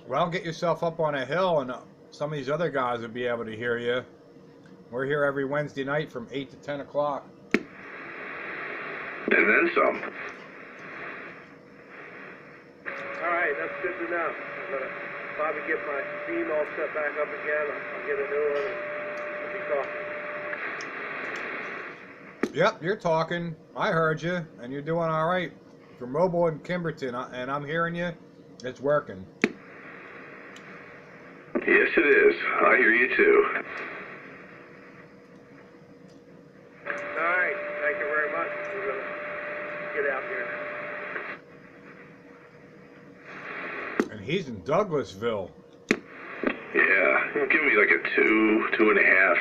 Well, get yourself up on a hill, and some of these other guys will be able to hear you. We're here every Wednesday night from 8 to 10 o'clock. And then some. All right, that's good to know. I'm going to probably get my beam all set back up again. I'll get a new one and we'll be talking. Yep, you're talking. I heard you, and you're doing all right. For mobile in Kimberton, and I'm hearing you. It's working. Yes, it is. I hear you too. All right, thank you very much. We're going to get out here now. And he's in Douglasville. Yeah, give me like a 2.5.